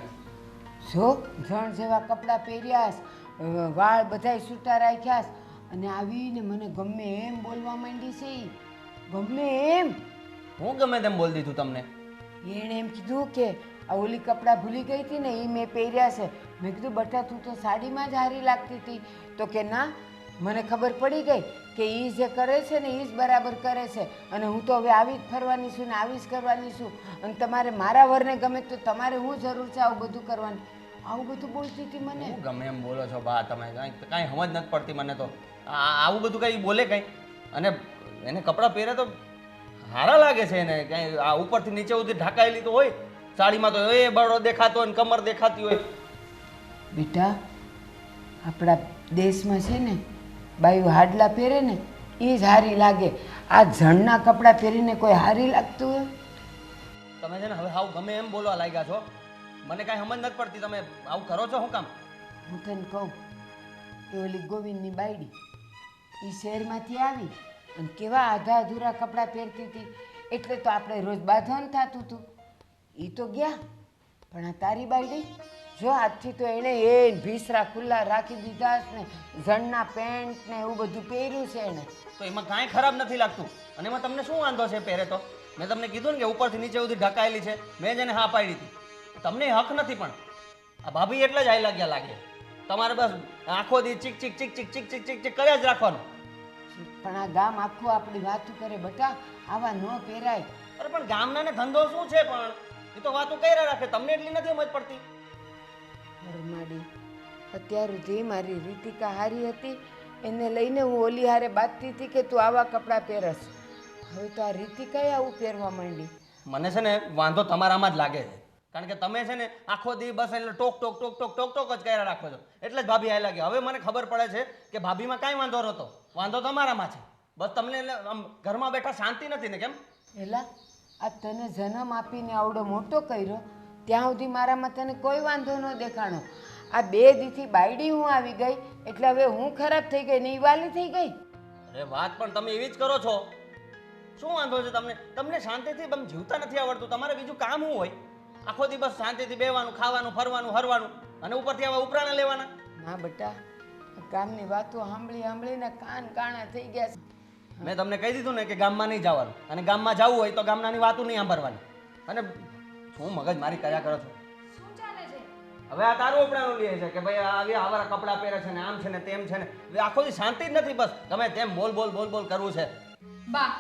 જો જણ જેવા કપડાં પહેર્યા, વાળ બધાય છૂટા રાખ્યા અને આવીને મને ગમે એમ બોલવા માંડી છે. ગમે એમ. હું ગમે તેમ બોલ દીધું તમને? એણે એમ કીધું કે આ ઓલી કપડાં ભૂલી ગઈ હતી ને એ મેં પહેર્યા છે. મેં કીધું બટા, તું તો સાડીમાં જ હારી લાગતી હતી. તો કે ના, મને ખબર પડી ગઈ કે એ જે કરે છે ને એ જ બરાબર કરે છે અને હું તો હવે આવી જ ફરવાની છું ને આવી જ કરવાની છું. અને તમારે મારા વરને ગમે તો તમારે શું જરૂર છે આવું બધું કરવાની? આવું બધું બોલતી હતી મને. હું ગમે એમ બોલો છો બા તમે? કાંઈ સમજ નથી પડતી મને તો. આવું બધું કાંઈ બોલે કાંઈ? અને એને કપડાં પહેરે તો સારા લાગે છે એને. કાંઈ આ ઉપરથી નીચે સુધી ઢાંકાયેલી તો હોય, સાડીમાં તો એ બળો દેખાતો હોય ને કમર દેખાતી હોય. બેટા, આપણા દેશમાં છે ને બાયું હાડલા પહેરે ને એ જ હારી લાગે. આ જણના કપડાં પહેરીને કોઈ હારી લાગતું હોય? તમે છે ને હવે હાવ ગમે એમ બોલવા લાગ્યા છો. મને કાંઈ સમજ નથી પડતી. તમે આવું કરો છો શું કામ? હું તને કહું, એ ઓલી ગોવિંદની બાયડી એ શહેરમાંથી આવી અને કેવા આધા અધૂરા કપડાં પહેરતી હતી એટલે તો આપણે રોજ બાંધવાનું થતું હતું. એ તો ગયા, પણ આ તારી બાયડી જો આજથી તો એણે એ ભીસરા ખુલ્લા રાખી દીધા ને જણના પેન્ટ ને એવું બધું પહેર્યું છે એણે. તો એમાં કાંઈ ખરાબ નથી લાગતું. અને એમાં તમને શું વાંધો છે પહેરે તો? મેં તમને કીધું ને કે ઉપરથી નીચે સુધી ઢકાયેલી છે. મેં જ એને હા પાડી હતી. તમને હક નથી, પણ આ ભાભી એટલે જ હાઈ લાગ્યા લાગે. તમારે બસ આખો દી ચીક ચીક ચીક ચીક ચીક ચીક ચીક ચીક કર્યા જ રાખવાનું. પણ આ ગામ આખું આપણી વાતું કરે બટા, આવા ન પહેરાય. અરે પણ ગામના ને ધંધો શું છે? પણ એ તો વાતો કર્યા રાખે. તમને એટલી નથી સમજ પડતી? માડી, અત્યાર સુધી મારી રીતિકા હારી હતી, એને લઈને હું ઓલી હારે બાંધતી હતી કે તું આવા કપડાં પહેરસ. હવે તો આ રીતિકાએ આવું પહેરવા માંડી. મને છે ને વાંધો તમારામાં જ લાગે છે. કારણ કે તમે છે ને આખો દી બસ એટલે talk talk talk talk talk talk જ કર્યા રાખો છો. એટલે જ ભાભી હાઈ લાગે. હવે મને ખબર પડે છે કે ભાભીમાં કાંઈ વાંધો નહોતો, વાંધો તમારામાં છે. બસ તમને આમ ઘરમાં બેઠા શાંતિ નથી ને કેમ? એલા, આ તને જન્મ આપીને આવડો મોટો કર્યો ત્યાં સુધી મારામાં તને કોઈ વાંધો ન દેખાણો. આ 2 દીથી બાયડી હું આવી ગઈ એટલે હવે હું ખરાબ થઈ ગઈ ને ઈ વાલી થઈ ગઈ. અરે વાત પણ તમે એવી જ કરો છો. શું વાંધો છે તમને? તમને શાંતિથી આમ જીવતા નથી આવડતું. તમારે બીજું કામ શું હોય? આખો દિવસ શાંતિથી બેવાનું, ખાવાનું, ફરવાનું, હરવાનું અને ઉપરથી આવા ઉપરાણા લેવાના. ના બેટા, આ ગામની વાતો સાંભળીને કાન કાણા થઈ ગયા છે. મેં તમને કહી દીધું ને કે ગામમાં નહીં જવાનું, અને ગામમાં જવું હોય તો ગામનાની વાતો નહીં સાંભળવાની. અને શું મગજ મારી કર્યા કરો છો? શું ચાલે છે? હવે આ તારું ઉપરાણું લે છે કે ભાઈ આવી આવારા કપડાં પહેરે છે ને આમ છે ને તેમ છે ને. હવે આખો દી શાંતિ જ નથી. બસ ગમે તેમ બોલ બોલ બોલ બોલ કરવું છે. બા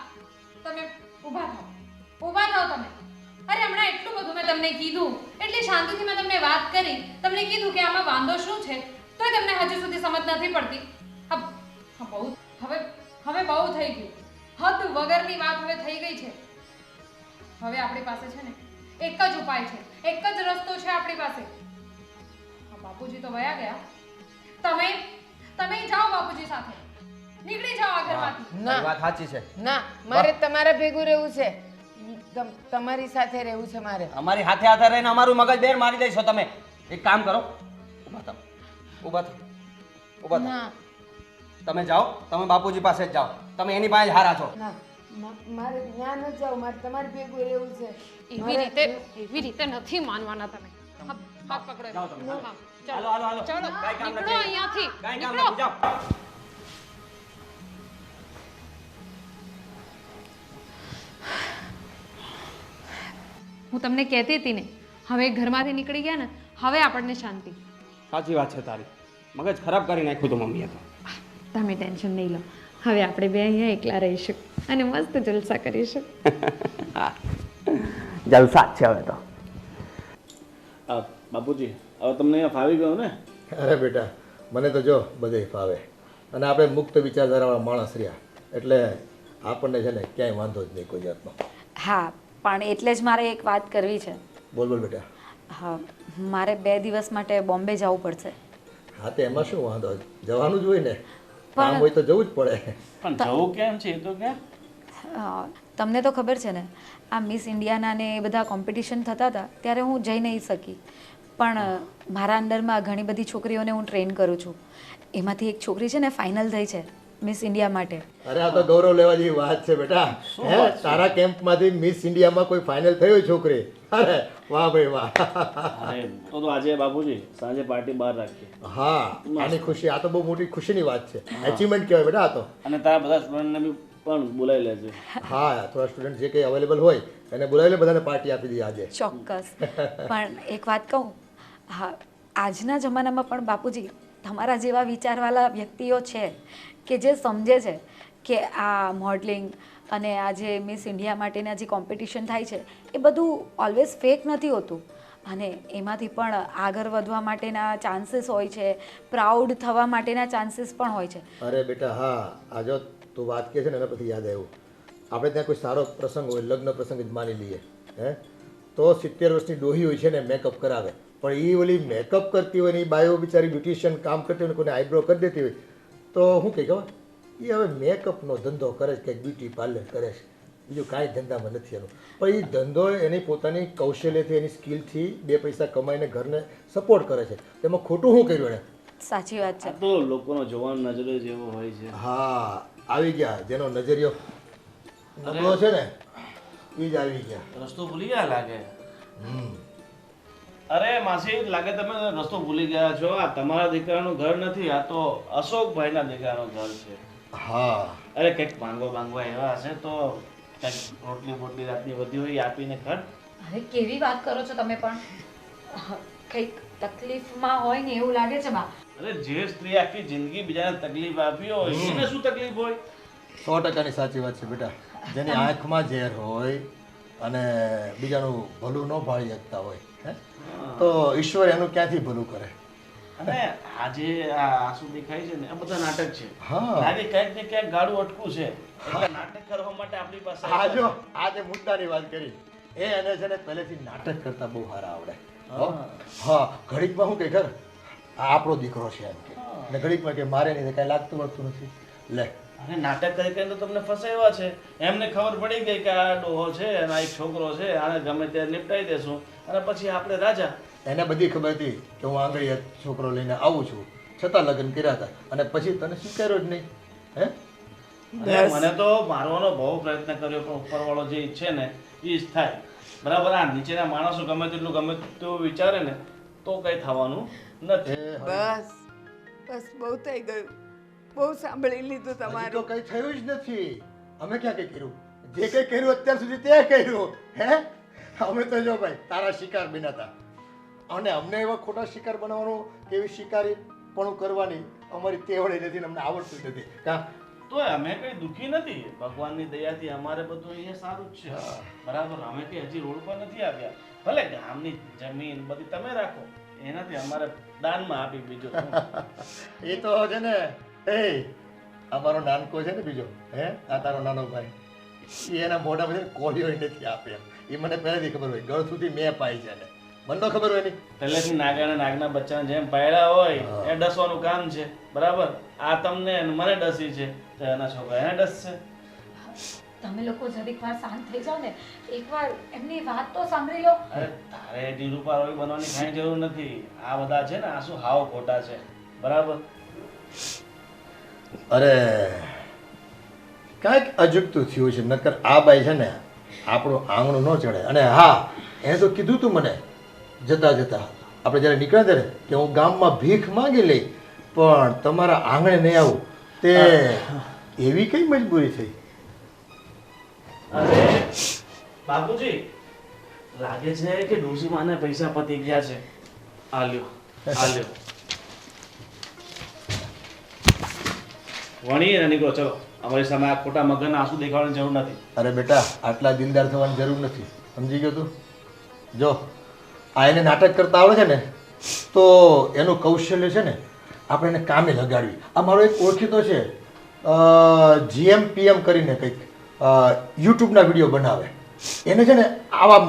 તમે ઊભા થાઓ તમે. અરે હમણાં એટલું બધું મેં તમને કીધું, એટલી શાંતિથી મેં તમને વાત કરી, તમને કીધું કે આમાં વાંધો શું છે, તોય તમને હજુ સુધી સમજ નથી પડતી. હવે બહુ થઈ ગયું. હદ વગરની વાત હવે થઈ ગઈ છે. હવે આપણી પાસે છે ને એક જ ઉપાય છે, એક જ રસ્તો છે આપણી પાસે. બાપુજી તો વયા ગયા. તમે જાઓ બાપુજી સાથે, નીકળી જાઓ આ ઘરમાંથી. ના વાત સાચી છે. ના, મારે તમારા ભેગું રહેવું છે. તમારી સાથે રહેવું છે મારે. અમારી હાથે હાથે રહીને અમારું મગજ બેર મારી દઈશો તમે. એક કામ કરો, ઊભા થાઓ. ના તમે જાઓ, તમે બાપુજી પાસે જ જાઓ. તમે એની પાસે જ હારા છો. ના, મારે ત્યાં ન જાવ, મારે તમારી ભેગું રહેવું છે. એવી રીતે નથી માનવાના તમે. હાથ પકડો. જાઓ તમે. હા, હાલો હાલો હાલો. ચાલો કાંઈ કામ નીકળો નથી. અહીંયાથી. કાંઈ કામ નીકળો. નથી. જાઓ. હું તમને કહેતી હતી ને, હવે ઘરમાંથી નીકળી ગયા ને, હવે આપણને શાંતિ. સાચી વાત છે તારી. મગજ ખરાબ કરી નાખ્યું તો મમ્મીએ તો. તમે ટેન્શન નહીં લો. હવે આપણે બે અહીંયા એકલા રહીશું અને મસ્ત જલસા કરીશું. જલસા જ છે હવે તો. બાપુજી હવે તમને અહીંયા ફાવી ગયો ને? અરે બેટા, મને તો જો બધે ફાવે. અને આપણે મુક્ત વિચારધારાવાળા માણસ રહ્યા એટલે આપણને છે ને ક્યાંય વાંધો જ નહીં કોઈ જાતનો. હા, પણ એટલે જ મારે એક વાત કરવી છે. બોલ બોલ બેટા. હા, મારે 2 દિવસ માટે બોમ્બે જવું પડશે. હા, તો એમાં શું વાંધો? જવાનું જ હોય ને. કામ હોય તો જવું જ પડે. પણ જવું કેમ છે એ તો કે તમને તો ખબર છે ને, આ મિસ ઇન્ડિયાના ને એ બધા કોમ્પિટિશન થતા હતા ત્યારે હું જઈ નહીં શકી. પણ મારા અંડરમાં ઘણી બધી છોકરીઓને હું ટ્રેન કરું છું. એમાંથી એક છોકરી છે ને ફાઇનલ થઈ છે મિસ ઇન્ડિયા માટે. અરે આ તો ગૌરવ લેવા જેવી વાત છે બેટા. હે, તારા કેમ્પમાંથી મિસ ઇન્ડિયામાં કોઈ ફાઇનલ થઈ હોય છોકરી? અરે વાહ ભાઈ વાહ. અરે તો આજે બાપુજી સાંજે પાર્ટી બહાર રાખીએ. હા, આની ખુશી, આ તો બહુ મોટી ખુશીની વાત છે. અચીવમેન્ટ કહેવાય બેટા આ તો. અને તારા બધા સ્ટુડન્ટને બી પણ બોલાવી લેજે. હા, થોડા સ્ટુડન્ટ જે કંઈ અવેલેબલ હોય એને બોલાવી લે, બધાને પાર્ટી આપી દઈએ આજે. ચોક્કસ. પણ એક વાત કહું, હા, આજના જમાનામાં પણ બાપુજી તમારા જેવા વિચારવાળા વ્યક્તિઓ છે કે જે સમજે છે કે આ મોડલિંગ અને આ જે મિસ ઇન્ડિયા માટેના જે કોમ્પિટિશન થાય છે એ બધું ઓલવેઝ ફેક નથી હોતું. અને એમાંથી પણ આગળ વધવા માટેના ચાન્સીસ હોય છે, પ્રાઉડ થવા માટેના ચાન્સીસ પણ હોય છે. અરે બેટા હા, આ જો તું વાત કહે છે ને એના પછી યાદ આવ્યું. આપણે ત્યાં કોઈ સારો પ્રસંગ હોય, લગ્ન પ્રસંગ જ માની લઈએ, હે, તો 70 વર્ષની ડોહી હોય છે ને મેકઅપ કરાવે. પણ એ ઓલી મેકઅપ કરતી હોય ને એ બાયો બિચારી બ્યુટિશિયન કામ કરતી હોય ને કોઈને આઈબ્રો કરી દેતી હોય તો શું કહે ખબર? એ હવે મેકઅપનો ધંધો કરે છે, કંઈક બ્યુટી પાર્લર કરે છે, બીજું કાંઈ ધંધામાં નથી એનું. પણ એ ધંધો એની પોતાની કૌશલ્યથી, એની સ્કિલથી 2 પૈસા કમાઈને ઘરને સપોર્ટ કરે છે. તેમાં ખોટું શું કર્યું એણે? સાચી વાત છે. તો લોકોનો જોવાનો નજરો જેવો હોય છે. હા, આવી ગયા. જેનો નજરિયો નબળો છે ને એ જ આવી ગયા. રસ્તો ભૂલી ગયા લાગે. અરે માસી, લાગે તમે રસ્તો ભૂલી ગયા છો. આ તમારા દીકરાનું ઘર નથી, આ તો અશોકભાઈના દીકરાનું ઘર છે. હા, અરે કંઈક માંગવા એવા હશે તો કંઈક રોટલી બોટલી રાતની બધી હોય એ આપીને કર. અરે કેવી વાત કરો છો તમે પણ. કંઈક તકલીફમાં હોય ને એવું લાગે છે બા. અરે જે સ્ત્રી આખી જિંદગી બીજાને તકલીફ આપી હોય એને શું તકલીફ હોય? 100%ની સાચી વાત છે બેટા. જેની આંખમાં ઝેર હોય અને બીજાનું ભલું ન ભાળી શકતા હોય, હે, તો ઈશ્વર એનું ક્યાંથી ભલું કરે? અને આજે આ આંસુ દેખાય છે ને આ બધા નાટક છે. હા. આજે ક્યાંક ને ક્યાંક ગાડું અટકું છે એટલે નાટક કરવા માટે આપણી પાસે આ જો આજે મુદ્દાની વાત કરી એ એને છે ને પહેલેથી નાટક કરતા બહુ સારા આવડે. હા, ઘડીકમાં શું કહે ખર, આ આપણો દીકરો છે એમ કે, ને ઘડીકમાં કે મારે નહીં, કાંઈ લાગતું વળતું નથી. લે, અરે નાટક કરી કરીને તો તમને ફસાવ્યા છે. એમને ખબર પડી ગઈ કે આ ડોહો છે અને આ એક છોકરો છે, આને ગમે ત્યારે નિપટાઈ દેશું અને પછી આપણે રાજા. એને બધી ખબર હતી કે હું આંગળીએ છોકરો લઈને આવું છું, છતાં લગ્ન કર્યા હતા અને પછી તને સ્વીકાર્યો જ નહીં, હે? અને મને તો મારવાનો બહુ પ્રયત્ન કર્યો પણ ઉપરવાળો જે ઈચ્છે ને એ જ થાય. બરાબર, આ નીચેના માણસો ગમે તેટલું વિચારે ને તો કંઈ થવાનું નથી. બસ બસ બહુ થઈ ગયું, બહુ સાંભળી લીધું હજી તો તમારું. કંઈ થયું જ નથી. અમે ક્યાં કંઈ કર્યું? જે કંઈ કર્યું અત્યાર સુધી તે કર્યું. હે અમે તો જો ભાઈ તારા શિકાર બન્યા હતા, અને અમને એવા ખોટા શિકાર બનાવવાનું કે એવી શિકારી પણ કરવાની અમારી તેવડે નથી ને અમને આવડતું જ નથી. કા તોય અમે કઈ દુખી નથી. ભગવાનની દયાથી અમારે બધું અહીંયા સારું જ છે. બરાબર, અમે કઈ હજી રોડ પર નથી આવ્યા. ભલે ગામની જમીન બધી તમે રાખો, એનાથી અમારે દાનમાં આપી બીજું શું? એ તો છે ને, એ અમારો નાનકો છે ને બીજો, હે આ તારો નાનો ભાઈ, એ એના મોઢામાં છે ને કોળીઓ નથી આપે એમ. એ મને પહેલેથી ખબર હોય, ગળ સુધી મેં પાઈ છે ને મને તો ખબર હોય નહીં. પહેલેથી નાગાના નાગના બચ્ચાને જેમ પાયડા હોય એ ડસવાનું કામ છે. બરાબર, આ તમને અને મને ડસી છે તો એના છોકરા એને ડસશે. તમે લોકો જરીક વાર શાંત થઈ જાઓ ને, એકવાર એમની વાત તો સાંભળી લો. અરે તારે ઢીલુપા રોઈ બનવાની કાંઈ જરૂર નથી. આ બધા છે ને આ શું હાવ ખોટા છે. બરાબર, અરે કાંઈક અજુગતું થયું છે. નકર આ બાઈ છે ને આપણું આંગણું ન ચડે. અને હા, એને તો કીધું તું મને જતા જતા આપણે જ્યારે નીકળ્યા ત્યારે કે હું ગામમાં ભીખ માંગી લઈ પણ તમારા આંગણે નહીં આવું. તે એવી કઈ મજબૂરી થઈ? અરે બાપુજી, લાગે છે કે ડોશીમાને પૈસા પતી ગયા છે. આ લ્યો, આ લ્યો. વણી અને નીકળો, ચલો. અમારી સામે આ ખોટા મગજના આંસુ દેખાડવાની જરૂર નથી. અરે બેટા, આટલા દિલદાર થવાની જરૂર નથી. સમજી ગયો તું? જો આ એને નાટક કરતા આવડે છે ને તો એનું કૌશલ્ય છે ને આપણે એને કામે લગાડવી. આ મારો એક ઓળખીતો છે, GMPM કરીને કંઈક યુટ્યુબના વિડીયો બનાવે. એને છે ને આવા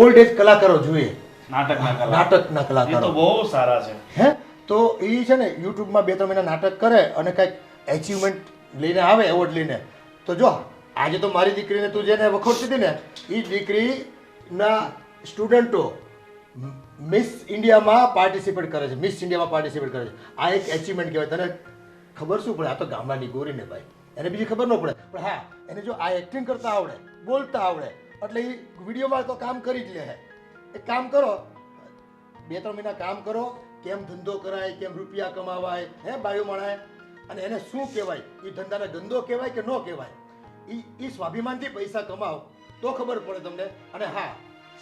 ઓલ્ડ એજ કલાકારો જોઈએ, નાટકના કલા, નાટકના એ તો કલાકારો. બહુ સારા છે. હે તો એ છે ને યુટ્યુબમાં 2-3 મહિના નાટક કરે અને કંઈક એચિવમેન્ટ લઈને આવે, એવોર્ડ લઈને. તો જો આજે તો મારી દીકરીને તું જેને વખોડતી હતી ને એ દીકરીના સ્ટુડન્ટો મિસ ઇન્ડિયામાં પાર્ટિસિપેટ કરે છે, મિસ ઇન્ડિયામાં પાર્ટિસિપેટ કરે છે. આ એક એચિવમેન્ટ કહેવાય. તને ખબર શું પડે? આ તો ગામડાની ગોરીને ભાઈ, એને બીજી ખબર ન પડે. પણ હા, એને જો આ એક્ટિંગ કરતા આવડે, બોલતા આવડે, એટલે એ વિડીયોમાં તો કામ કરી જ લે. એક કામ કરો, 2-3 મહિના કામ કરો, કેમ ધંધો કરાય, કેમ રૂપિયા કમાવાય, હે બાયું માણાય, અને એને શું કહેવાય, એ ધંધાને ધંધો કહેવાય કે ન કહેવાય, એ સ્વાભિમાનથી પૈસા કમાવો તો ખબર પડે તમને. અને હા,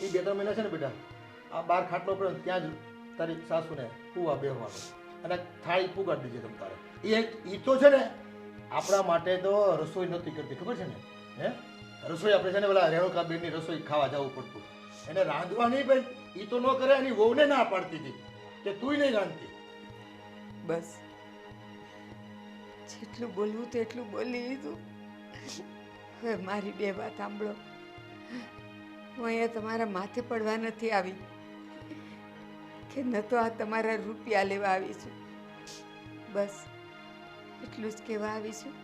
એ 2-3 મહિના છે ને બેટા, આ બાર ખાટલો પડે ને ત્યાં જ તારી સાસુને કૂવા બેહવાનું અને થાળી પુગાડી દેજે તમ તારે. એ તો છે ને આપણા માટે તો રસોઈ નહોતી કરતી, ખબર છે ને? હે રસોઈ આપણે છે ને પેલા રેણુકાબેનની રસોઈ ખાવા જવું પડતું, એને રાંધવા નહીં પણ એ તો ન કરે. એની વહુને ના પાડતી હતી કે તું નહીં રાંધતી. બસ જેટલું બોલવું તેટલું બોલી લીધું. હવે મારી 2 વાત સાંભળો. હું અહીંયા તમારા માથે પડવા નથી આવી કે ન તો આ તમારા રૂપિયા લેવા આવી છું. બસ એટલું જ કહેવા આવી છું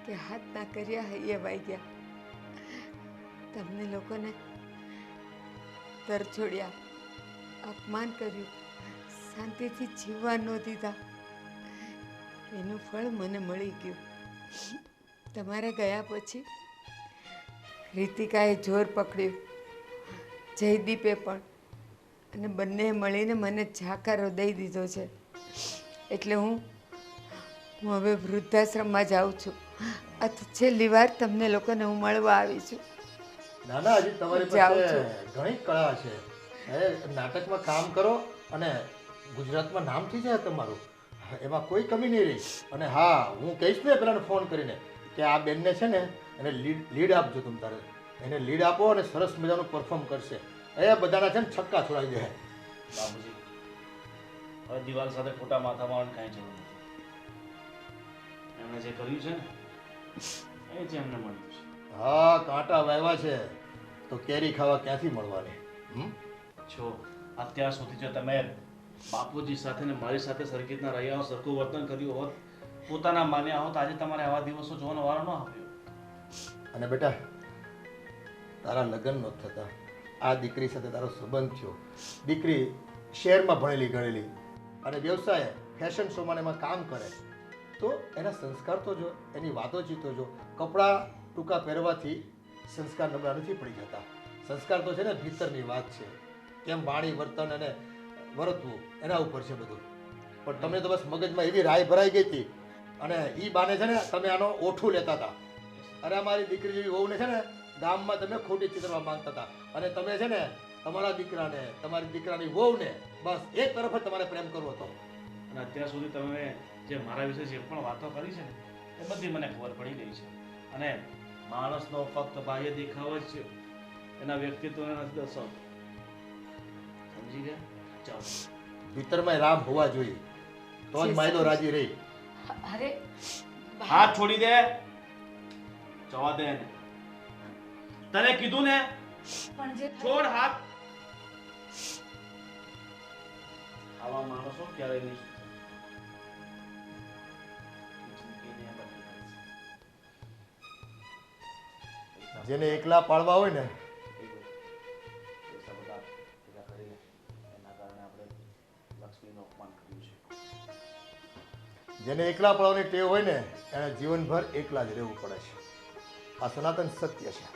કે હાથના કર્યા હૈયે વાગ્યા. તમને લોકોને તરછોડ્યા, અપમાન કર્યું, શાંતિથી જીવવા ન દીધા. એનું ફળ મને મળી ગયું. તમારા ગયા પછી રીતિકાએ જોર પકડ્યું, જયદીપે પણ, અને બંને મળીને મને જાકારો દઈ દીધો છે. એટલે હું હવે વૃદ્ધાશ્રમમાં જાઉં છું. આ તો છેલ્લી વાર તમને લોકોને હું મળવા આવી છું. ના ના, હજી તમારી પાસે ઘણી કળા છે. હે નાટકમાં કામ કરો અને ગુજરાતમાં નામ થઈ જાય તમારું, એમાં કોઈ કમી નહીં રહી. અને હા, હું કહીશ ને પેલાને ફોન કરીને કે આ બેનને છે ને એને લીડ આપજો. તમે તારે એને લીડ આપો અને સરસ મજાનું પરફોર્મ કરશે. એ બધાના છે ને છક્કા છોડાવી દે. બાબુજી, હવે દિવાલ સાથે ખોટા માથા મારવાની કાંઈ જરૂર નથી. એમણે જે કર્યું છે ને એ જ એમને મળ્યું છે. હા, કાંટા વાવ્યા છે તો કેરી ખાવા ક્યાંથી મળવાની? જો અત્યાર સુધી જો તમે બાપુજી સાથે ને મારી સાથે સરખી રીતના રહ્યા હો, સરખું વર્તન કર્યું હોત, પોતાના માન્યા હોત, આજે તમારે આવા દિવસો જોવાનો વારો ન આવ્યો. અને બેટા, તારા લગ્ન ન થતા આ દીકરી સાથે તારો સંબંધ થયો. દીકરી શહેરમાં ભણેલી ગણેલી અને વ્યવસાય ફેશન શોમાં એમાં કામ કરે, તો એના સંસ્કાર તો જો, એની વાતોચીતો જો. કપડાં ટૂંકા પહેરવાથી સંસ્કાર નબળા નથી પડી જતા. સંસ્કાર તો છે ને ભીતરની વાત છે. કેમ વાણી વર્તન અને વર્તવું એના ઉપર છે બધું. પણ તમે તો બસ મગજમાં એવી રાય ભરાઈ ગઈ હતી અને એ બાને છે ને તમે આનો ઓઠું લેતા હતા. અરે અમારી દીકરી જેવી વહુને છે ને ગામમાં તમે ખોટી ચિતરવા માંગતા હતા અને તમે છે ને તમારા દીકરાને, તમારી દીકરાની વહુને બસ એક તરફ જ તમારે પ્રેમ કરવો હતો. અને અત્યાર સુધી તમે જે મારા વિશે જે પણ વાતો કરી છે ને એ બધી મને ખબર પડી ગઈ છે. અને માણસનો ફક્ત બાહ્ય દેખાવ જ એના વ્યક્તિત્વને નથી દર્શાવતો. સમજી ગયા? ચાલો. ભીતરમાં રામ હોવા જોઈએ તો જ માયદો રાજી રહી. અરે હાથ છોડી દે. જવા દે એને. તને કીધું ને, પણ જે છોડ હાથ. આવા માણસો ક્યારેય નહીં સુધરે. જિંદગીને એમ બદલી નાખશે. જેને એકલા પાળવા હોય ને પૈસા બધા ભેગા કરીને એના કારણે આપણે લક્ષ્મીનું અપમાન કર્યું છે. જેને એકલા પાળવાની ટેવ હોય ને એને જીવનભર એકલા જ રહેવું પડે છે. આ સનાતન સત્ય છે.